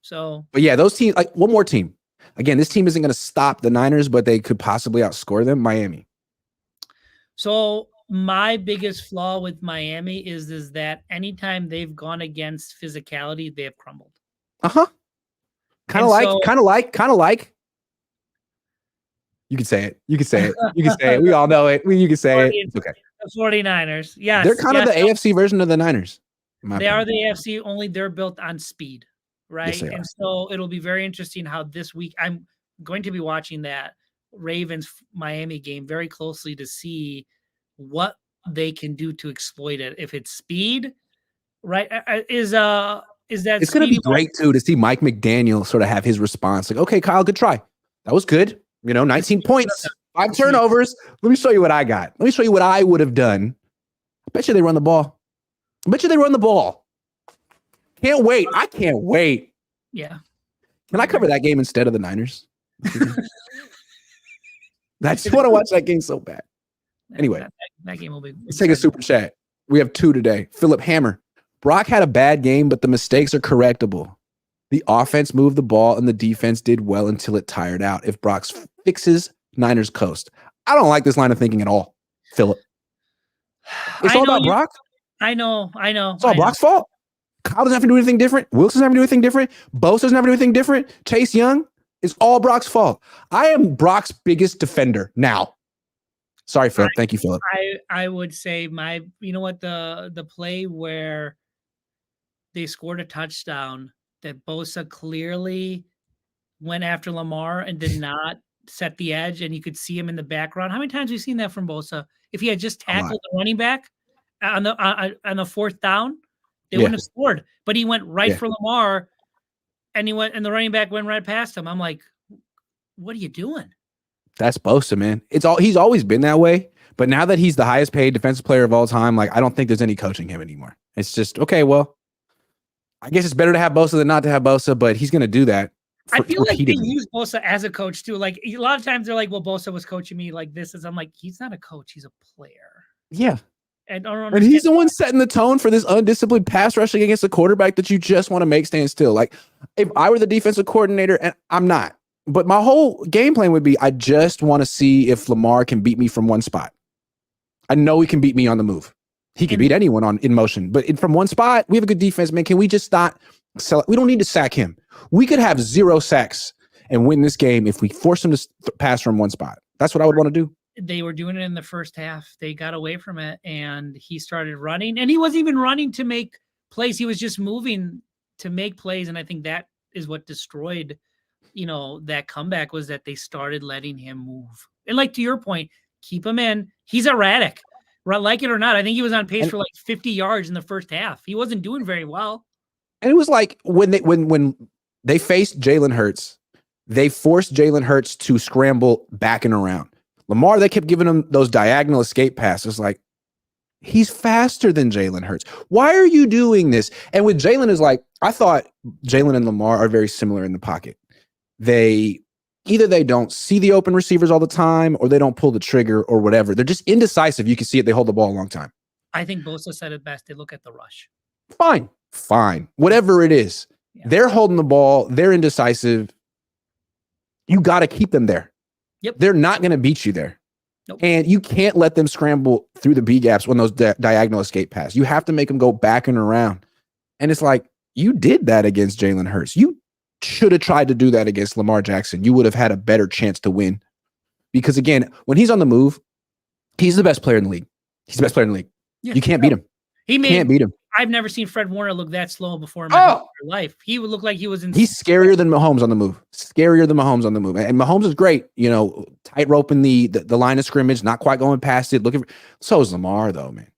S2: So, but yeah, those teams, like one more team. Again, this team isn't going to stop the Niners, but they could possibly outscore them. Miami. So my biggest flaw with Miami is that anytime they've gone against physicality, they have crumbled. Kind of like. You can say it. You can say it. We all know it. You can say it. It's okay. The 49ers. Yes. They're kind of the AFC version of the Niners. They are the AFC, only they're built on speed. Right. Yes, and so it'll be very interesting how this week I'm going to be watching that Ravens Miami game very closely to see what they can do to exploit it. If it's speed, right? Is that it's going to be great too to see Mike McDaniel sort of have his response like, okay, Kyle, good try. That was good. 19 points, 5 turnovers. Let me show you what I got. Let me show you what I would have done. I bet you they run the ball. Can't wait. I can't wait. Yeah. Can I cover that game instead of the Niners? I just want to watch that game so bad. Anyway, that game will be. Let's take a super chat. We have 2 today. Philip Hammer. Brock had a bad game, but the mistakes are correctable. The offense moved the ball and the defense did well until it tired out. If Brock fixes, Niners coast. I don't like this line of thinking at all, Philip.
S1: It's
S2: I
S1: all
S2: know
S1: about
S2: you.
S1: Brock.
S2: I know.
S1: It's all Brock's fault. Kyle doesn't have to do anything different. Wilson doesn't have to do anything different. Bosa doesn't have to do anything different. Chase Young. It's all Brock's fault. I am Brock's biggest defender now. Sorry, Philip. Thank you, Philip.
S2: I would say you know what, the play where they scored a touchdown that Bosa clearly went after Lamar and did not set the edge, and you could see him in the background. How many times have you seen that from Bosa? If he had just tackled the running back on the fourth down, they wouldn't have scored. But he went right for Lamar, and the running back went right past him. I'm like, what are you doing?
S1: That's Bosa, man. He's always been that way. But now that he's the highest paid defensive player of all time, like I don't think there's any coaching him anymore. It's just, okay, well, I guess it's better to have Bosa than not to have Bosa, but he's going to do that.
S2: I feel like they use Bosa as a coach too. Like a lot of times they're like, well, Bosa was coaching me like this. I'm like, he's not a coach, he's a player.
S1: Yeah.
S2: And
S1: he's the one setting the tone for this undisciplined pass rushing against a quarterback that you just want to make stand still. Like if I were the defensive coordinator, and I'm not, but my whole game plan would be, I just want to see if Lamar can beat me from one spot. I know he can beat me on the move. He can beat anyone in motion, but from one spot, we have a good defense, man. Can we just not sell? We don't need to sack him. We could have 0 sacks and win this game if we force him to pass from one spot. That's what I would want to do.
S2: They were doing it in the first half. They got away from it, and he started running. And he wasn't even running to make plays. He was just moving to make plays. And I think that is what destroyed, that comeback, was that they started letting him move. And like to your point, keep him in. He's erratic. Like it or not, I think he was on pace for like 50 yards in the first half. He wasn't doing very well.
S1: And it was like when they faced Jalen Hurts, they forced Jalen Hurts to scramble back and around. Lamar, they kept giving him those diagonal escape passes. Like, he's faster than Jalen Hurts. Why are you doing this? And with Jalen is like, I thought Jalen and Lamar are very similar in the pocket. Either they don't see the open receivers all the time, or they don't pull the trigger, or whatever. They're just indecisive. You can see it. They hold the ball a long time.
S2: I think Bosa said it best. They look at the rush.
S1: Fine. Whatever it is. Yeah. They're holding the ball. They're indecisive. You got to keep them there.
S2: Yep.
S1: They're not going to beat you there.
S2: Nope.
S1: And you can't let them scramble through the B gaps when those diagonal escape pass. You have to make them go back and around. And it's like, you did that against Jalen Hurts. You should have tried to do that against Lamar Jackson. You would have had a better chance to win. Because again, when he's on the move, he's the best player in the league. Yeah. You can't beat him. Can't beat him.
S2: I've never seen Fred Warner look that slow before in my life. He would look like he was in.
S1: He's scarier than Mahomes on the move. And Mahomes is great. Tight rope in the line of scrimmage, not quite going past it. So is Lamar though, man.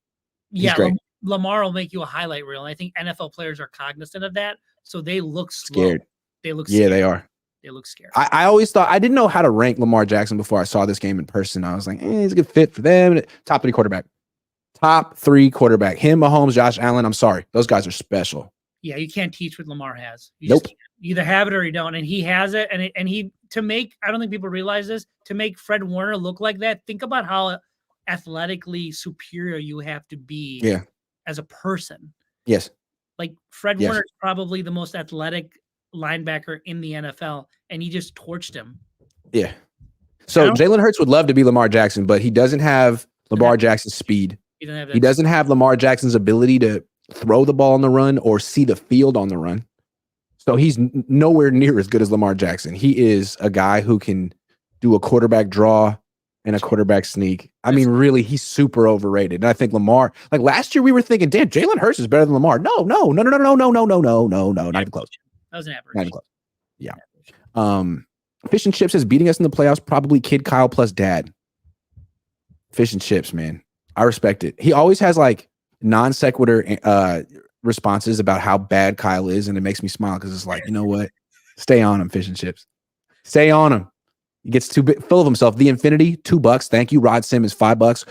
S2: He's great. Lamar will make you a highlight reel. And I think NFL players are cognizant of that. So they look slow.
S1: Scared.
S2: They look scared.
S1: Yeah, they are.
S2: They look scared.
S1: I always thought, I didn't know how to rank Lamar Jackson before I saw this game in person. I was like, he's a good fit for them. Top 3 quarterback. Him, Mahomes, Josh Allen. I'm sorry. Those guys are special.
S2: Yeah, you can't teach what Lamar has.
S1: You
S2: either have it or you don't. And he has it. And he, I don't think people realize this, to make Fred Warner look like that, think about how athletically superior you have to be as a person.
S1: Yes.
S2: Like Fred Warner is probably the most athletic linebacker in the NFL, and he just torched him.
S1: Yeah. So Jalen Hurts would love to be Lamar Jackson, but he doesn't have Lamar Jackson's speed. He doesn't have Lamar Jackson's ability to throw the ball on the run or see the field on the run. So he's nowhere near as good as Lamar Jackson. He is a guy who can do a quarterback draw and a quarterback sneak. I mean, really, he's super overrated. And I think Lamar, like last year we were thinking, damn, Jalen Hurts is better than Lamar. No, not even close.
S2: That was an average.
S1: Not even close. Yeah. Fish and Chips is beating us in the playoffs, probably Kid Kyle plus dad. Fish and Chips, man. I respect it. He always has like non sequitur responses about how bad Kyle is, and it makes me smile because it's like, you know what? Stay on him, Fish and Chips. Stay on him. He gets too full of himself. The Infinity, $2. Thank you, Rod Simmons, $5.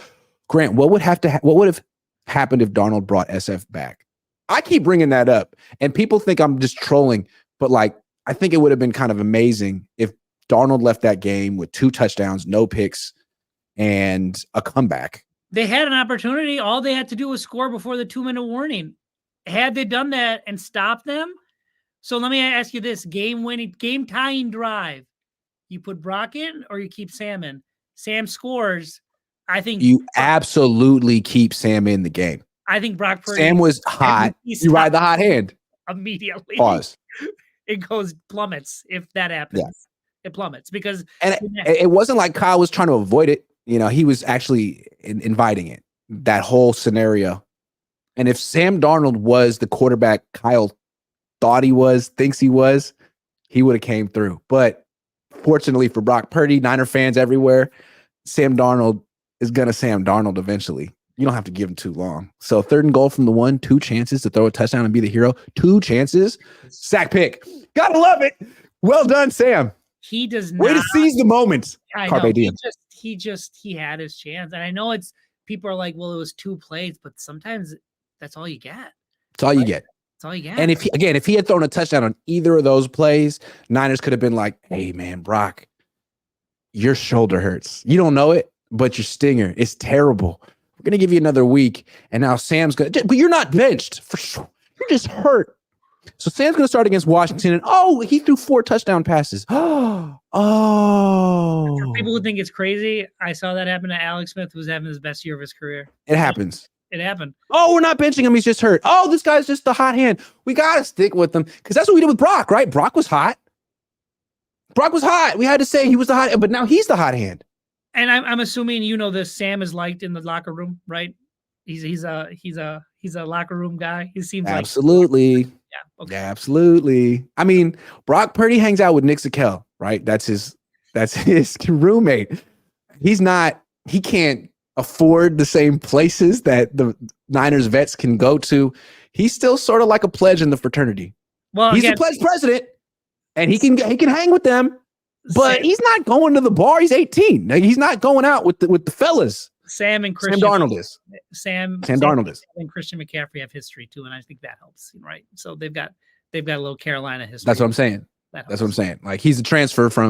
S1: Grant, what would have happened if Darnold brought SF back? I keep bringing that up, and people think I'm just trolling, but like I think it would have been kind of amazing if Darnold left that game with 2 touchdowns, no picks, and a comeback.
S2: They had an opportunity. All they had to do was score before the 2-minute warning. Had they done that and stopped them? So let me ask you this: game tying drive. You put Brock in or you keep Sam in? Sam scores. I think
S1: You absolutely keep Sam in the game.
S2: I think Brock Purdy.
S1: Sam was hot. You ride the hot hand.
S2: Immediately.
S1: Pause.
S2: It goes plummets if that happens. Yeah. It plummets because
S1: it wasn't like Kyle was trying to avoid it. You know, he was actually inviting it. That whole scenario. And if Sam Darnold was the quarterback Kyle thought he was, thinks he was, he would have came through. But fortunately for Brock Purdy, Niner fans everywhere, Sam Darnold is going to Sam Darnold eventually. You don't have to give him too long. So 3rd and goal from the 1, 2 chances to throw a touchdown and be the hero. 2 chances. Sack pick. Gotta love it. Well done, Sam.
S2: He does not.
S1: Way to seize the moment.
S2: I know. He had his chance. And I know people are like, well, it was 2 plays, but sometimes that's all you get.
S1: That's all you get.
S2: That's all you get.
S1: And if he had thrown a touchdown on either of those plays, Niners could have been like, hey, man, Brock, your shoulder hurts. You don't know it, but your stinger is terrible. We're going to give you another week. And now Sam's going to, but you're not benched for sure. You're just hurt. So Sam's going to start against Washington. And he threw 4 touchdown passes. Oh.
S2: For people who think it's crazy, I saw that happen to Alex Smith, who was having his best year of his career.
S1: It happens.
S2: It happened.
S1: Oh, we're not benching him. He's just hurt. Oh, this guy's just the hot hand. We got to stick with him because that's what we did with Brock, right? Brock was hot. We had to say he was the hot, but now he's the hot hand.
S2: And I'm assuming this. Sam is liked in the locker room, right? He's a locker room guy. He seems
S1: absolutely.
S2: Okay.
S1: Yeah, absolutely. I mean, Brock Purdy hangs out with Nick Sakel, right? That's his roommate. He can't afford the same places that the Niners vets can go to. He's still sort of like a pledge in the fraternity.
S2: Well,
S1: he's the pledge president, and he can hang with them. But he's not going to the bar. He's 18. He's not going out with the fellas.
S2: Sam and Christian.
S1: Sam Darnold is.
S2: Sam
S1: Darnold is.
S2: And Christian McCaffrey have history too, and I think that helps, right? So they've got a little Carolina history.
S1: That's what I'm saying. That's what I'm saying. Like he's a transfer he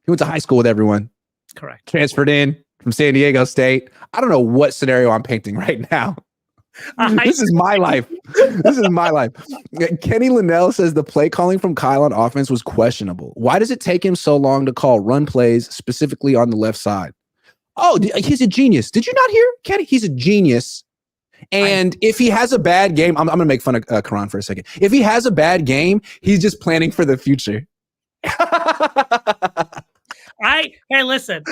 S1: went to high school with everyone.
S2: Correct.
S1: Transferred in from San Diego State. I don't know what scenario I'm painting right now. This is my life. This is my life. Kenny Linnell says the play calling from Kyle on offense was questionable. Why does it take him so long to call run plays, specifically on the left side? Oh, he's a genius. Did you not hear, Kenny? He's a genius. And if he has a bad game, I'm going to make fun of Karan for a second. If he has a bad game, he's just planning for the future.
S2: Hey, listen,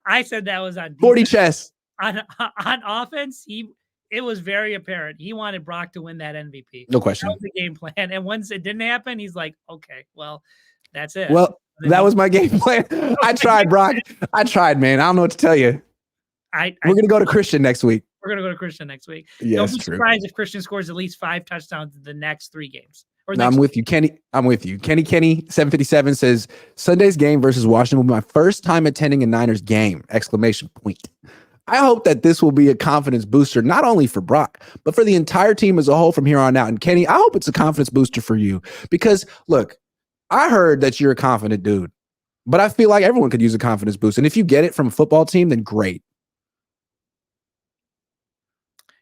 S2: I said that was on
S1: 40 chess.
S2: On offense, it was very apparent. He wanted Brock to win that MVP.
S1: No question.
S2: That was the game plan. And once it didn't happen, he's like, okay, well, that's it.
S1: Well, that was my game plan. I tried, Brock. I tried, man. I don't know what to tell you. We're going to go to Christian next week.
S2: We're going to go to Christian next week.
S1: Yeah,
S2: don't be surprised if Christian scores at least 5 touchdowns in the next 3 games.
S1: No, I'm with you, Kenny. I'm with you. Kenny 757 says Sunday's game versus Washington will be my first time attending a Niners game! ! I hope that this will be a confidence booster, not only for Brock, but for the entire team as a whole from here on out. And Kenny, I hope it's a confidence booster for you because look, I heard that you're a confident dude, but I feel like everyone could use a confidence boost. And if you get it from a football team, then great.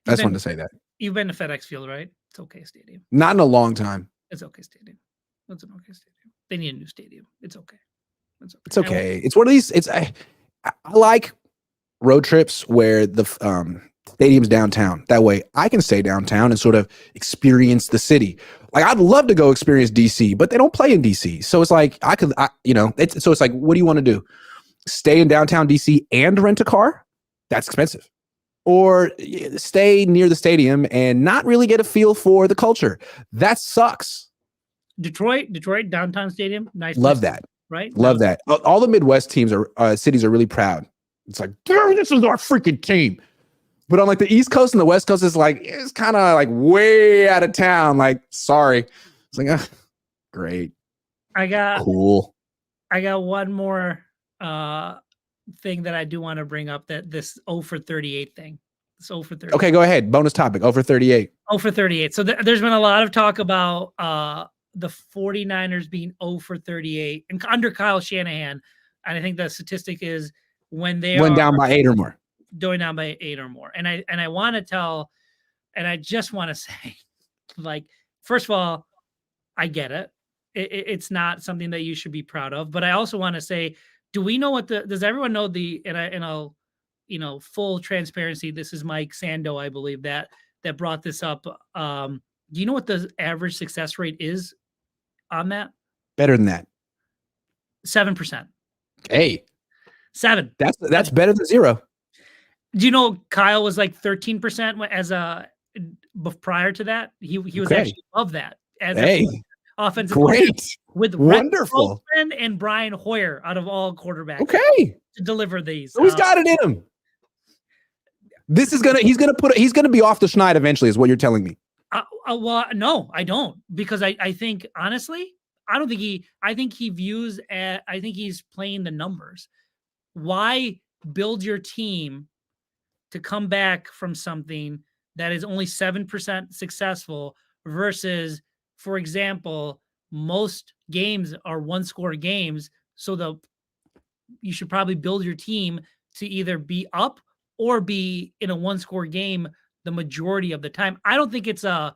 S1: I just wanted to say that.
S2: You've been to FedEx Field, right? It's okay stadium.
S1: Not in a long time.
S2: It's okay stadium. It's an okay stadium. They need a new stadium. It's okay.
S1: It's okay. It's one of these. I like road trips where the stadium's downtown. That way I can stay downtown and sort of experience the city. Like I'd love to go experience DC, but they don't play in DC. So it's like it's like, what do you want to do? Stay in downtown DC and rent a car? That's expensive. Or stay near the stadium and not really get a feel for the culture. That sucks.
S2: Detroit downtown stadium. Nice.
S1: Love that.
S2: Right.
S1: Love that. All the Midwest teams cities are really proud. It's like, this is our freaking team. But on like the East Coast and the West Coast, it's kind of like way out of town. Like, sorry. It's like, great. Cool.
S2: I got one more thing that I do want to bring up, that this 0 for 38 thing. This 0 for 38.
S1: Okay, go ahead. Bonus topic. 0 for 38.
S2: 0 for 38. So there's been a lot of talk about the 49ers being 0 for 38 and under Kyle Shanahan. And I think the statistic is when they
S1: went down by 8 or more.
S2: Going down by 8 or more. And I want to tell, and I just want to say, like, first of all, I get it. It's not something that you should be proud of. But I also want to say, do we know does everyone know and I'll full transparency, this is Mike Sando, I believe, that brought this up. Do you know what the average success rate is on that?
S1: Better than that.
S2: 7%.
S1: Hey,
S2: 7.
S1: That's better than 0.
S2: Do you know Kyle was like 13% as a prior to that? He was actually above that as a offensive
S1: great
S2: with
S1: wonderful
S2: and Brian Hoyer out of all quarterbacks.
S1: Okay,
S2: to deliver these.
S1: So he's got it in him. He's gonna be off the schneid eventually, is what you're telling me.
S2: Well, no, I don't, because I think honestly, I think he's playing the numbers. Why build your team to come back from something that is only 7% successful versus, for example, most games are 1-score games. So you should probably build your team to either be up or be in a 1-score game the majority of the time. I think it's a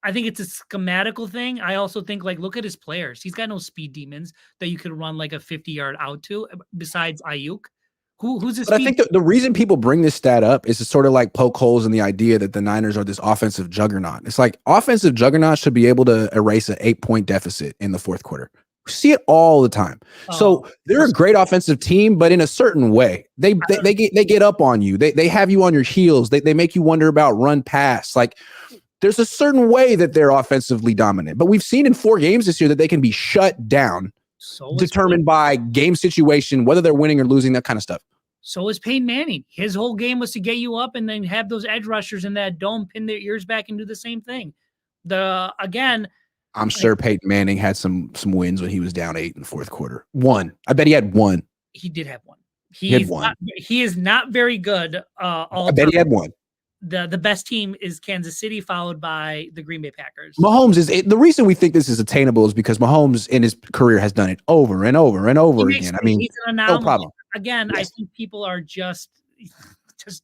S2: schematical thing. I also think, like, look at his players. He's got no speed demons that you could run like a 50-yard out to besides Ayuk. Who's his? But
S1: I think the reason people bring this stat up is to sort of like poke holes in the idea that the Niners are this offensive juggernaut. It's like offensive juggernaut should be able to erase an 8-point deficit in the fourth quarter. We see it all the time. So they're a great offensive team, but in a certain way, they get up on you. They have you on your heels. They make you wonder about run pass. Like, there's a certain way that they're offensively dominant, but we've seen in 4 games this year that they can be shut down, determined by game situation, whether they're winning or losing, that kind of stuff.
S2: So is Peyton Manning. His whole game was to get you up and then have those edge rushers in that dome pin their ears back and do the same thing.
S1: I'm sure Peyton Manning had some wins when he was down 8 in the fourth quarter. One. I bet he had one.
S2: He did have one. He is not very good.
S1: I bet he had one.
S2: The best team is Kansas City, followed by the Green Bay Packers.
S1: Mahomes the reason we think this is attainable is because Mahomes in his career has done it over and over and over again. I mean,
S2: he's an anomaly.
S1: No problem.
S2: Again, yes. I think people are just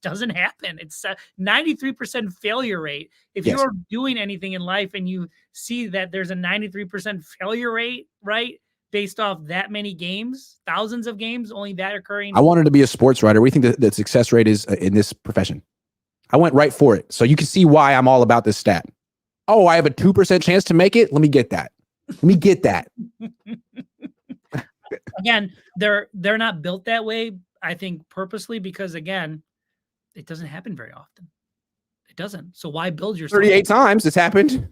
S2: doesn't happen. It's a 93% failure rate. If you're doing anything in life and you see that there's a 93% failure rate, right, based off that many games, thousands of games, only that occurring.
S1: I wanted to be a sports writer. What do you think the success rate is in this profession? I went right for it. So you can see why I'm all about this stat. Oh, I have a 2% chance to make it. Let me get that.
S2: Again, they're not built that way, I think, purposely, because again, it doesn't happen very often. It doesn't. So why build yourself?
S1: 38 times it's happened.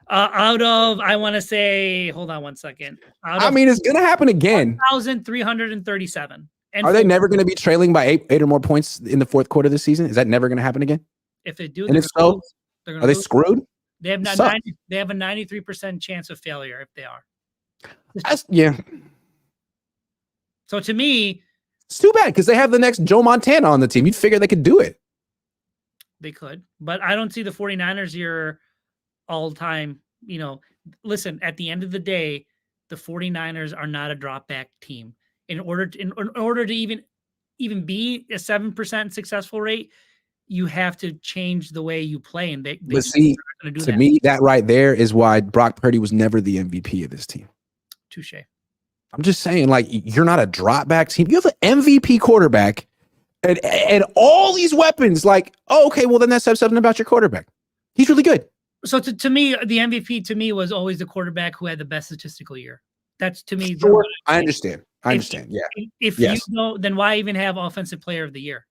S2: Out of, I want to say, hold on one second.
S1: It's going to happen again.
S2: 1,337.
S1: Are they never going to be trailing by eight or more points in the fourth quarter this season? Is that never going to happen again?
S2: If they do,
S1: and if so, are they screwed?
S2: They have they have a 93% chance of failure if they are.
S1: Yeah.
S2: So to me,
S1: it's too bad because they have the next Joe Montana on the team. You'd figure they could do it.
S2: They could, but I don't see the 49ers here all time. Listen, at the end of the day, the 49ers are not a drop back team. In order to even be a 7% successful rate, you have to change the way you play. And
S1: but see, to me, that right there is why Brock Purdy was never the MVP of this team.
S2: Touche.
S1: I'm just saying, like, you're not a drop back team. You have an MVP quarterback and all these weapons. Like, oh, okay, well then that says something about your quarterback. He's really good.
S2: So to me, the MVP to me was always the quarterback who had the best statistical year. That's to me.
S1: Sure, I understand. Yeah.
S2: If you know, then why even have Offensive Player of the Year?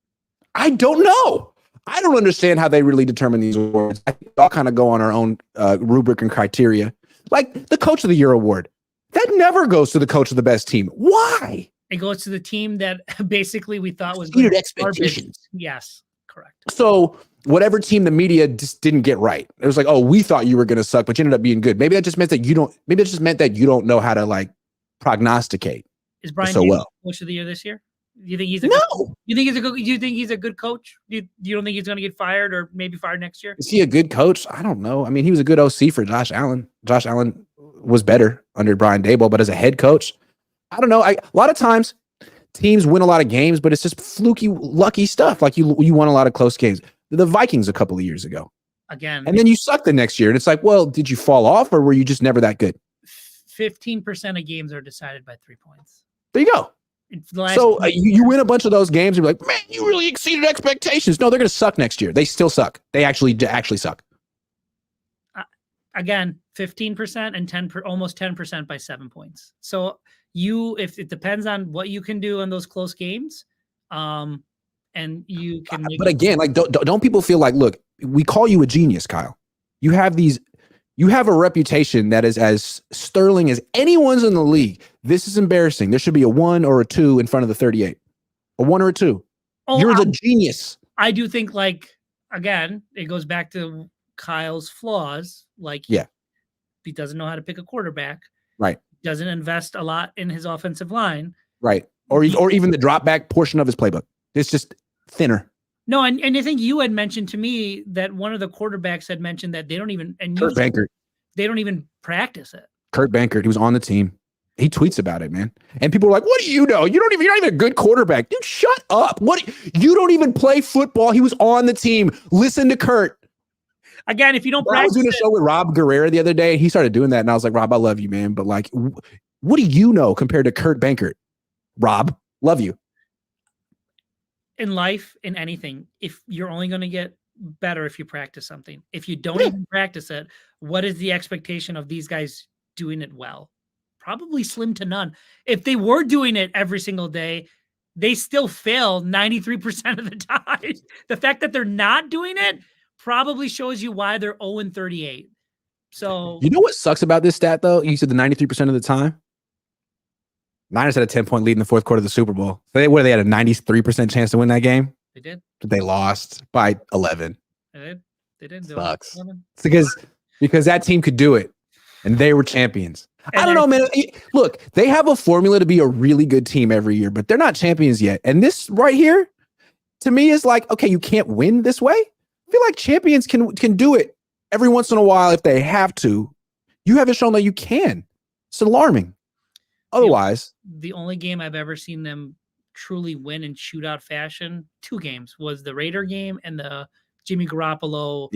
S1: I don't know. I don't understand how they really determine these awards. I think we all kind of go on our own rubric and criteria. Like the Coach of the Year award, that never goes to the coach of the best team. Why?
S2: It goes to the team that basically we thought was
S1: exceeded expectations.
S2: Yes, correct.
S1: So whatever team the media just didn't get right, it was like, oh, we thought you were going to suck, but you ended up being good. Maybe that just meant that you don't. Maybe it just meant that you don't know how to like prognosticate.
S2: Is Brian Coach of the Year this year? Do you think he's you think he's a good coach? You don't think he's going to get fired or maybe fired next year?
S1: Is he a good coach? I don't know. I mean, he was a good OC for Josh Allen. Josh Allen was better under Brian Daboll, but as a head coach, I don't know. A lot of times teams win a lot of games, but it's just fluky, lucky stuff. Like you won a lot of close games. The Vikings a couple of years ago.
S2: Again.
S1: And then you suck the next year. And it's like, well, did you fall off or were you just never that good?
S2: 15% of games are decided by 3 points.
S1: There you go. So you win a bunch of those games and be like, man, you really exceeded expectations. No, they're going to suck next year. They still suck. They actually suck.
S2: Again, 15% and almost 10% by 7 points. So if it depends on what you can do in those close games, and you can.
S1: But again, like, don't people feel like, look, we call you a genius, Kyle. You have a reputation that is as sterling as anyone's in the league. This is embarrassing. There should be a 1 or a 2 in front of the 38. A 1 or a 2. You're the genius.
S2: I do think, like, again, it goes back to Kyle's flaws. Like, he doesn't know how to pick a quarterback.
S1: Right.
S2: Doesn't invest a lot in his offensive line.
S1: Right. Or even the drop back portion of his playbook. It's just thinner.
S2: No, and I think you had mentioned to me that one of the quarterbacks had mentioned that they don't even
S1: Kurt Bankert.
S2: They don't even practice it.
S1: Kurt Bankert, he was on the team. He tweets about it, man. And people are like, what do you know? You're not even a good quarterback. Dude, shut up. You don't even play football. He was on the team. Listen to Kurt.
S2: Again, if you don't practice,
S1: I was doing a show with Rob Guerrera the other day, and he started doing that, and I was like, Rob, I love you, man. But like, what do you know compared to Kurt Bankert? Rob, love you.
S2: In life, in anything, if you're only going to get better if you practice something. If you don't even practice it, what is the expectation of these guys doing it well? Probably slim to none. If they were doing it every single day, they still fail 93% of the time. The fact that they're not doing it probably shows you why they're 0-38. So,
S1: you know what sucks about this stat, though? You said the 93% of the time. Niners had a 10-point lead in the fourth quarter of the Super Bowl. So they had a 93% chance to win that game.
S2: They did.
S1: They lost by 11.
S2: They did.
S1: Sucks. It's because that team could do it, and they were champions. And I don't know, man. Look, they have a formula to be a really good team every year, but they're not champions yet. And this right here, to me, is like, okay, you can't win this way. I feel like champions can do it every once in a while if they have to. You haven't shown that you can. It's alarming. Otherwise,
S2: the only game I've ever seen them truly win in shootout fashion, 2 games, was the Raider game and the Jimmy Garoppolo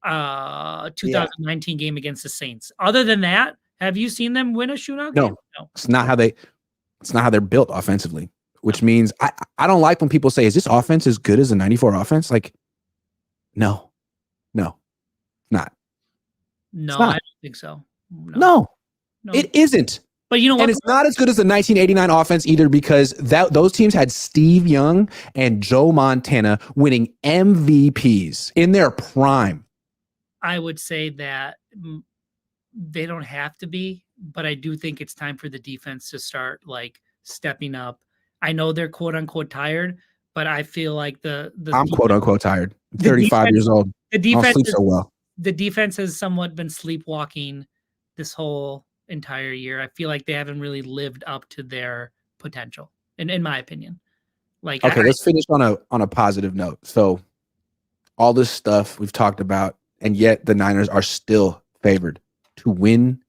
S2: 2019 game against the Saints. Other than that, have you seen them win a shootout game?
S1: No. It's not how they're built offensively, which means I don't like when people say, is this offense as good as a 94 offense? Like, no, not.
S2: No, I don't think so.
S1: No, it isn't.
S2: But you know what?
S1: And it's not as good as the 1989 offense either, because those teams had Steve Young and Joe Montana winning MVPs in their prime.
S2: I would say that they don't have to be, but I do think it's time for the defense to start like stepping up. I know they're quote unquote tired, but I feel like I'm
S1: defense, quote unquote tired. I'm 35 years old.
S2: The defense,
S1: I don't sleep so well.
S2: The defense has somewhat been sleepwalking this whole entire year. I feel like they haven't really lived up to their potential, in my opinion. Like,
S1: okay, let's finish on a positive note. So, all this stuff we've talked about, and yet the Niners are still favored to win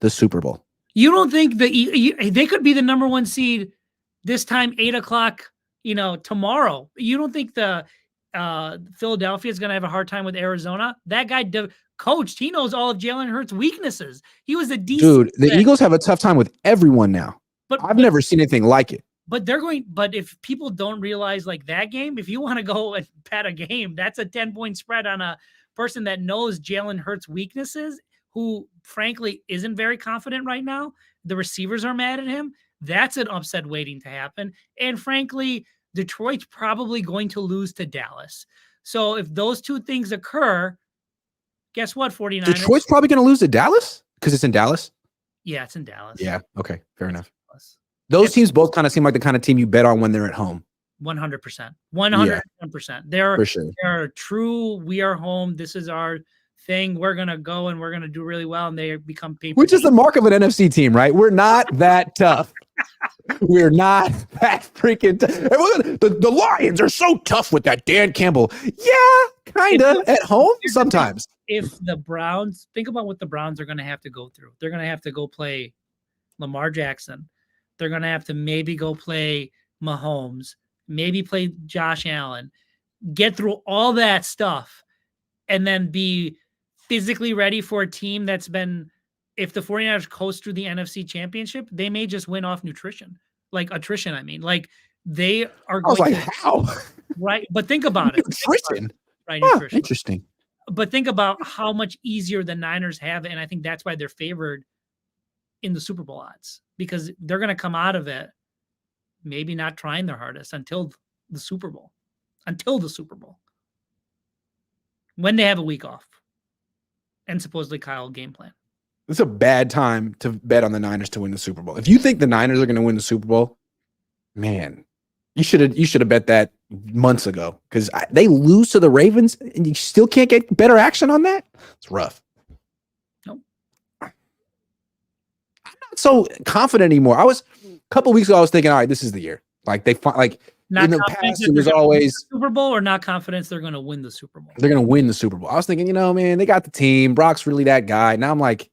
S1: the Super Bowl.
S2: You don't think they could be the number 1 seed this time, 8:00, tomorrow? You don't think the Philadelphia is going to have a hard time with Arizona? That guy coached. He knows all of Jalen Hurts' weaknesses. He was a decent
S1: dude. The Eagles have a tough time with everyone now. But I've never seen anything like it.
S2: But if people don't realize, like, that game, if you want to go and bet a game, that's a 10-point spread on a person that knows Jalen Hurts' weaknesses, who frankly isn't very confident right now. The receivers are mad at him. That's an upset waiting to happen. And frankly, Detroit's probably going to lose to Dallas. So if those 2 things occur, guess what, 49ers?
S1: Detroit's probably going to lose to Dallas because it's in Dallas?
S2: Yeah, it's in Dallas.
S1: Yeah, okay, fair enough. Those teams both kind of seem like the kind of team you bet on when they're at home.
S2: 100%. 100%.
S1: For sure.
S2: They're true, we are home, this is our thing, we're going to go and we're going to do really well, and they become people.
S1: Which is the mark of an NFC team, right? We're not that tough. We're not that freaking tough. The Lions are so tough with that Dan Campbell. Yeah, kind of. At home, sometimes.
S2: If the Browns, think about what the Browns are going to have to go through. They're going to have to go play Lamar Jackson. They're going to have to maybe go play Mahomes, maybe play Josh Allen, get through all that stuff, and then be physically ready for a team that's been, if the 49ers coast through the NFC Championship, they may just win off nutrition. like attrition. I mean, like they are
S1: I was
S2: going
S1: like, how?
S2: right. But think about it.
S1: Nutrition.
S2: Right,
S1: Huh,
S2: nutrition.
S1: interesting.
S2: But think about how much easier the Niners have it, and I think that's why they're favored in the Super Bowl odds, because they're going to come out of it maybe not trying their hardest until the Super Bowl. Until the Super Bowl. When they have a week off. And supposedly Kyle will game plan.
S1: It's a bad time to bet on the Niners to win the Super Bowl. If you think the Niners are going to win the Super Bowl, man, you should have bet that months ago, because they lose to the Ravens and you still can't get better action on that. It's rough.
S2: Nope.
S1: I'm not so confident anymore. A couple weeks ago, I was thinking, all right, this is the year. Like
S2: not
S1: in the past, it was always
S2: Super Bowl, or not confidence they're going to win the Super Bowl.
S1: They're going to win the Super Bowl. I was thinking, man, they got the team. Brock's really that guy. Now I'm like,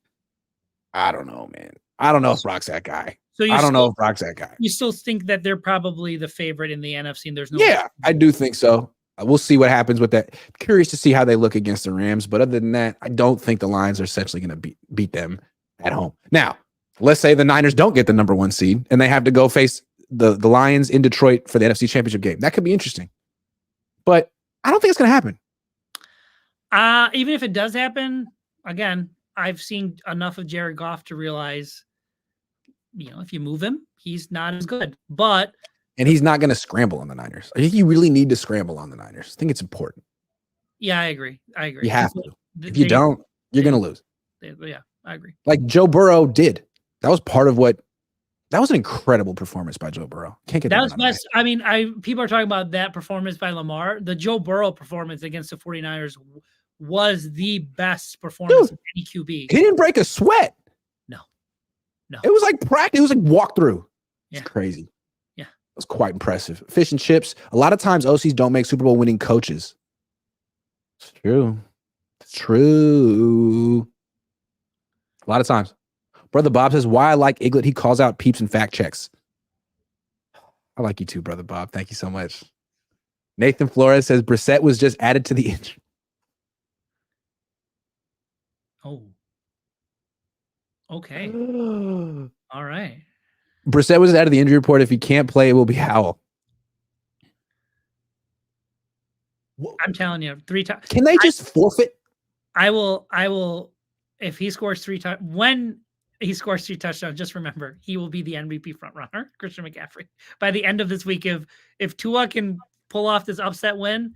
S1: I don't know, man. I don't know if Brock's that guy. I don't know if Brock's that guy.
S2: You still think that they're probably the favorite in the NFC, and there's no.
S1: Yeah, I do think so. We'll see what happens with that. Curious to see how they look against the Rams. But other than that, I don't think the Lions are essentially going to beat them at home. Now, let's say the Niners don't get the number 1 seed and they have to go face the Lions in Detroit for the NFC Championship game. That could be interesting. But I don't think it's going to happen.
S2: Even if it does happen, again, I've seen enough of Jared Goff to realize, if you move him, he's not as good. And
S1: he's not going to scramble on the Niners. I think you really need to scramble on the Niners. I think it's important.
S2: Yeah, I agree. You
S1: have to. If you don't, you're going to lose.
S2: Yeah, I agree.
S1: Like Joe Burrow did. That was part of what. That was an incredible performance by Joe Burrow. Can't get
S2: that was best. I mean, people are talking about that performance by Lamar. The Joe Burrow performance against the 49ers was the best performance of any QB.
S1: He didn't break a sweat.
S2: No.
S1: It was like practice. It was like walk through.
S2: Yeah.
S1: It's crazy.
S2: Yeah.
S1: It was quite impressive. Fish and chips. A lot of times OCs don't make Super Bowl winning coaches. It's true. It's true. A lot of times. Brother Bob says, why I like Iglet, he calls out peeps and fact checks. I like you too, Brother Bob. Thank you so much. Nathan Flores says, Brissett was just added to the injury.
S2: Oh. Okay. All right.
S1: Brissett was added to the injury report. If he can't play, it will be Howell.
S2: I'm telling you, 3 times.
S1: Can they just forfeit?
S2: I will, if he scores 3 times, when he scores 3 touchdowns, just remember, he will be the MVP frontrunner, Christian McCaffrey. By the end of this week, if Tua can pull off this upset win,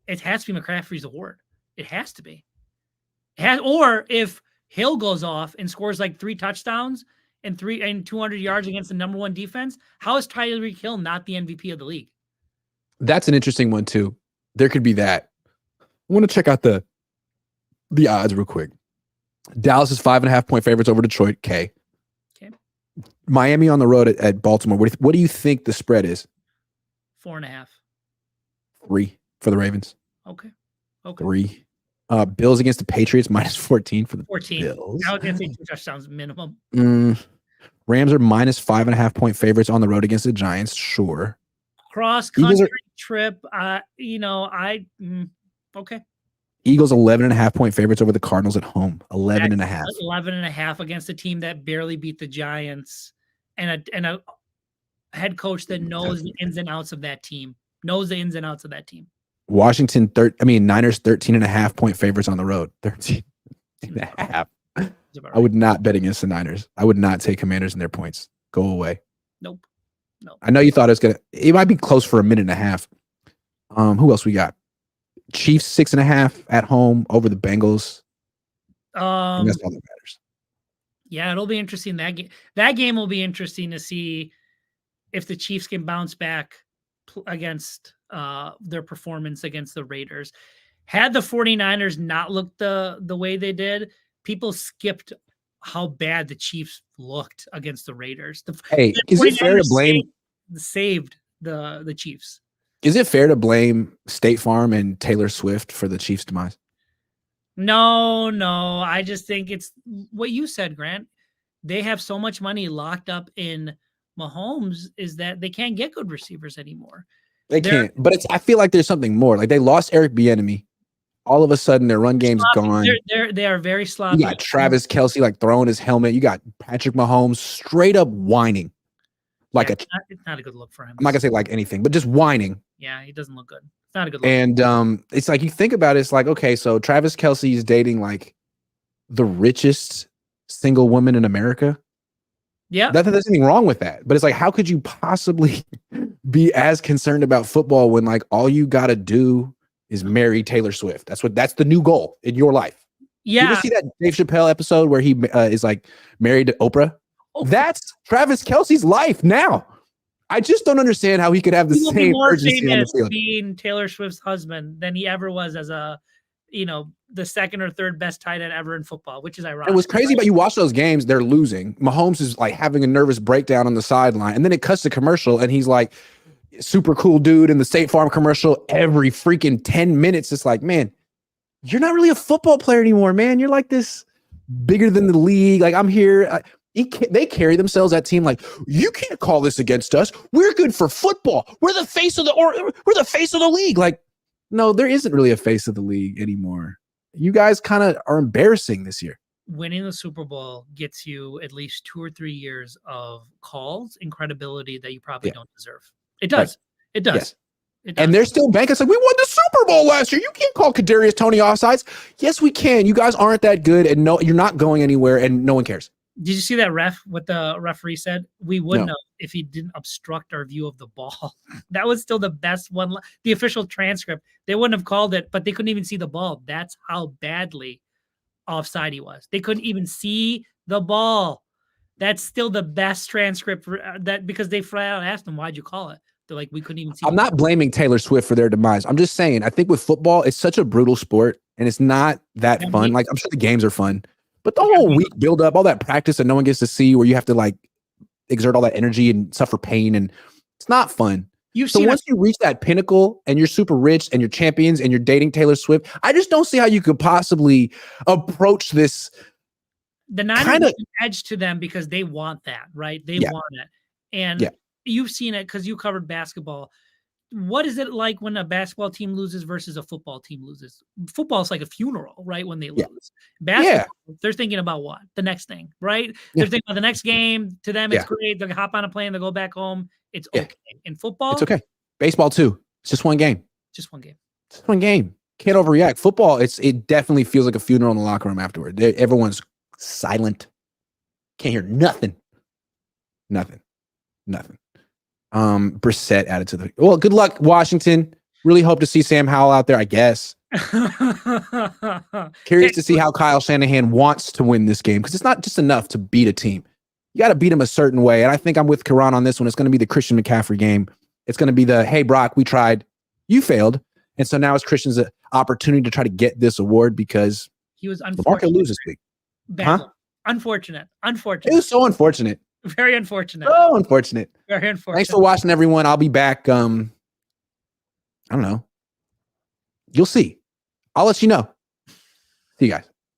S2: it has to be McCaffrey's award. It has to be. Or if Hill goes off and scores like 3 touchdowns and 200 yards against the number 1 defense, how is Tyreek Hill not the MVP of the league?
S1: That's an interesting one too. There could be that. I want to check out the odds real quick. Dallas is 5.5-point favorites over Detroit. Okay. Miami on the road at Baltimore. What do you think the spread is?
S2: 4.5.
S1: 3 for the Ravens.
S2: Okay.
S1: 3. Bills against the Patriots -14 for the
S2: 14.
S1: Bills.
S2: I was going to say 2 touchdowns minimum.
S1: Rams are -5.5-point favorites on the road against the Giants. Sure.
S2: Cross country trip. Okay.
S1: Eagles 11.5-point favorites over the Cardinals at home. 11.5.
S2: 11.5 against a team that barely beat the Giants, and a head coach that knows the ins and outs of that team.
S1: Washington, Niners 13.5-point favorites on the road. 13.5. I would not bet against the Niners. I would not take Commanders in their points. Go away.
S2: Nope. No.
S1: I know you thought it might be close for a minute and a half. Who else we got? Chiefs 6.5 at home over the Bengals. And that's all that matters.
S2: Yeah, it'll be interesting. That game will be interesting to see if the Chiefs can bounce back against their performance against the Raiders. Had the 49ers not looked the way they did, people skipped how bad the Chiefs looked against the Raiders.
S1: Is it fair to blame?
S2: Saved the Chiefs.
S1: Is it fair to blame State Farm and Taylor Swift for the Chiefs' demise?
S2: No. I just think it's what you said, Grant. They have so much money locked up in Mahomes is that they can't get good receivers anymore.
S1: They can't. But I feel like there's something more. Like they lost Eric Bieniemy. All of a sudden, their run game's gone.
S2: They are very sloppy.
S1: You got Travis Kelce like throwing his helmet. You got Patrick Mahomes straight up whining. Like
S2: it's not a good look for him.
S1: I'm not gonna say like anything, but just whining.
S2: Yeah, he doesn't look good. It's not a good look.
S1: And it's like you think about it, it's like, okay, so Travis Kelce is dating like the richest single woman in America.
S2: Yeah.
S1: There's nothing wrong with that. But it's like, how could you possibly be as concerned about football when like all you gotta do is marry Taylor Swift? That's the new goal in your life.
S2: Yeah.
S1: You ever see that Dave Chappelle episode where he is like married to Oprah? That's Travis Kelce's life now. I just don't understand how he could have the same urgency on the field.
S2: Being Taylor Swift's husband than he ever was as a, the second or third best tight end ever in football, which is ironic.
S1: It was crazy, but you watch those games, they're losing. Mahomes is like having a nervous breakdown on the sideline, and then it cuts to commercial, and he's like super cool dude in the State Farm commercial every freaking 10 minutes. It's like, man, you're not really a football player anymore, man. You're like this bigger than the league. Like, I'm here. They carry themselves, that team, like, you can't call this against us. We're good for football. We're the face of the league. Like, no, there isn't really a face of the league anymore. You guys kind of are embarrassing this year.
S2: Winning the Super Bowl gets you at least 2 or 3 years of calls and credibility that you probably don't deserve. It does. Right. It does.
S1: Yes. And they're still banking. It's like, we won the Super Bowl last year. You can't call Kadarius Toney offsides. Yes, we can. You guys aren't that good, and no, you're not going anywhere, and no one cares.
S2: Did you see that what the referee said? We wouldn't have if he didn't obstruct our view of the ball. That was still the best one. The official transcript, they wouldn't have called it, but they couldn't even see the ball. That's how badly offside he was. They couldn't even see the ball. That's still the best transcript because they flat out asked him, why'd you call it? They're like, we couldn't even see.
S1: I'm not blaming Taylor Swift for their demise. I'm just saying, I think with football, it's such a brutal sport and it's not that fun. Like, I'm sure the games are fun, but the whole week build up, all that practice that no one gets to see, where you have to like exert all that energy and suffer pain, and it's not fun. So once you reach that pinnacle and you're super rich and you're champions and you're dating Taylor Swift, I just don't see how you could possibly approach this.
S2: The Niners edge to them because they want that, right? They want it. And you've seen it because you covered basketball. What is it like when a basketball team loses versus a football team loses? Football is like a funeral, right? When they lose. Basketball, they're thinking about what? The next thing, right? They're thinking about the next game. To them, it's great. They'll hop on a plane. They'll go back home. It's okay. In football,
S1: it's okay. Baseball too. It's just one game.
S2: Just one game.
S1: Just one game. Can't overreact. Football, it definitely feels like a funeral in the locker room afterward. Everyone's silent. Can't hear nothing. Nothing. Brissett added to the. Well, good luck, Washington. Really hope to see Sam Howell out there, I guess. Curious to see how Kyle Shanahan wants to win this game, because it's not just enough to beat a team. You got to beat them a certain way. And I think I'm with Karan on this one. It's going to be the Christian McCaffrey game. It's going to be the, hey, Brock, we tried. You failed. And so now it's Christian's opportunity to try to get this award, because
S2: he was unfortunate.
S1: Lamar could lose this week.
S2: Unfortunate.
S1: It was so unfortunate.
S2: Very unfortunate.
S1: So unfortunate.
S2: Very unfortunate.
S1: Thanks for watching, everyone. I'll be back. I don't know. You'll see. I'll let you know. See you guys.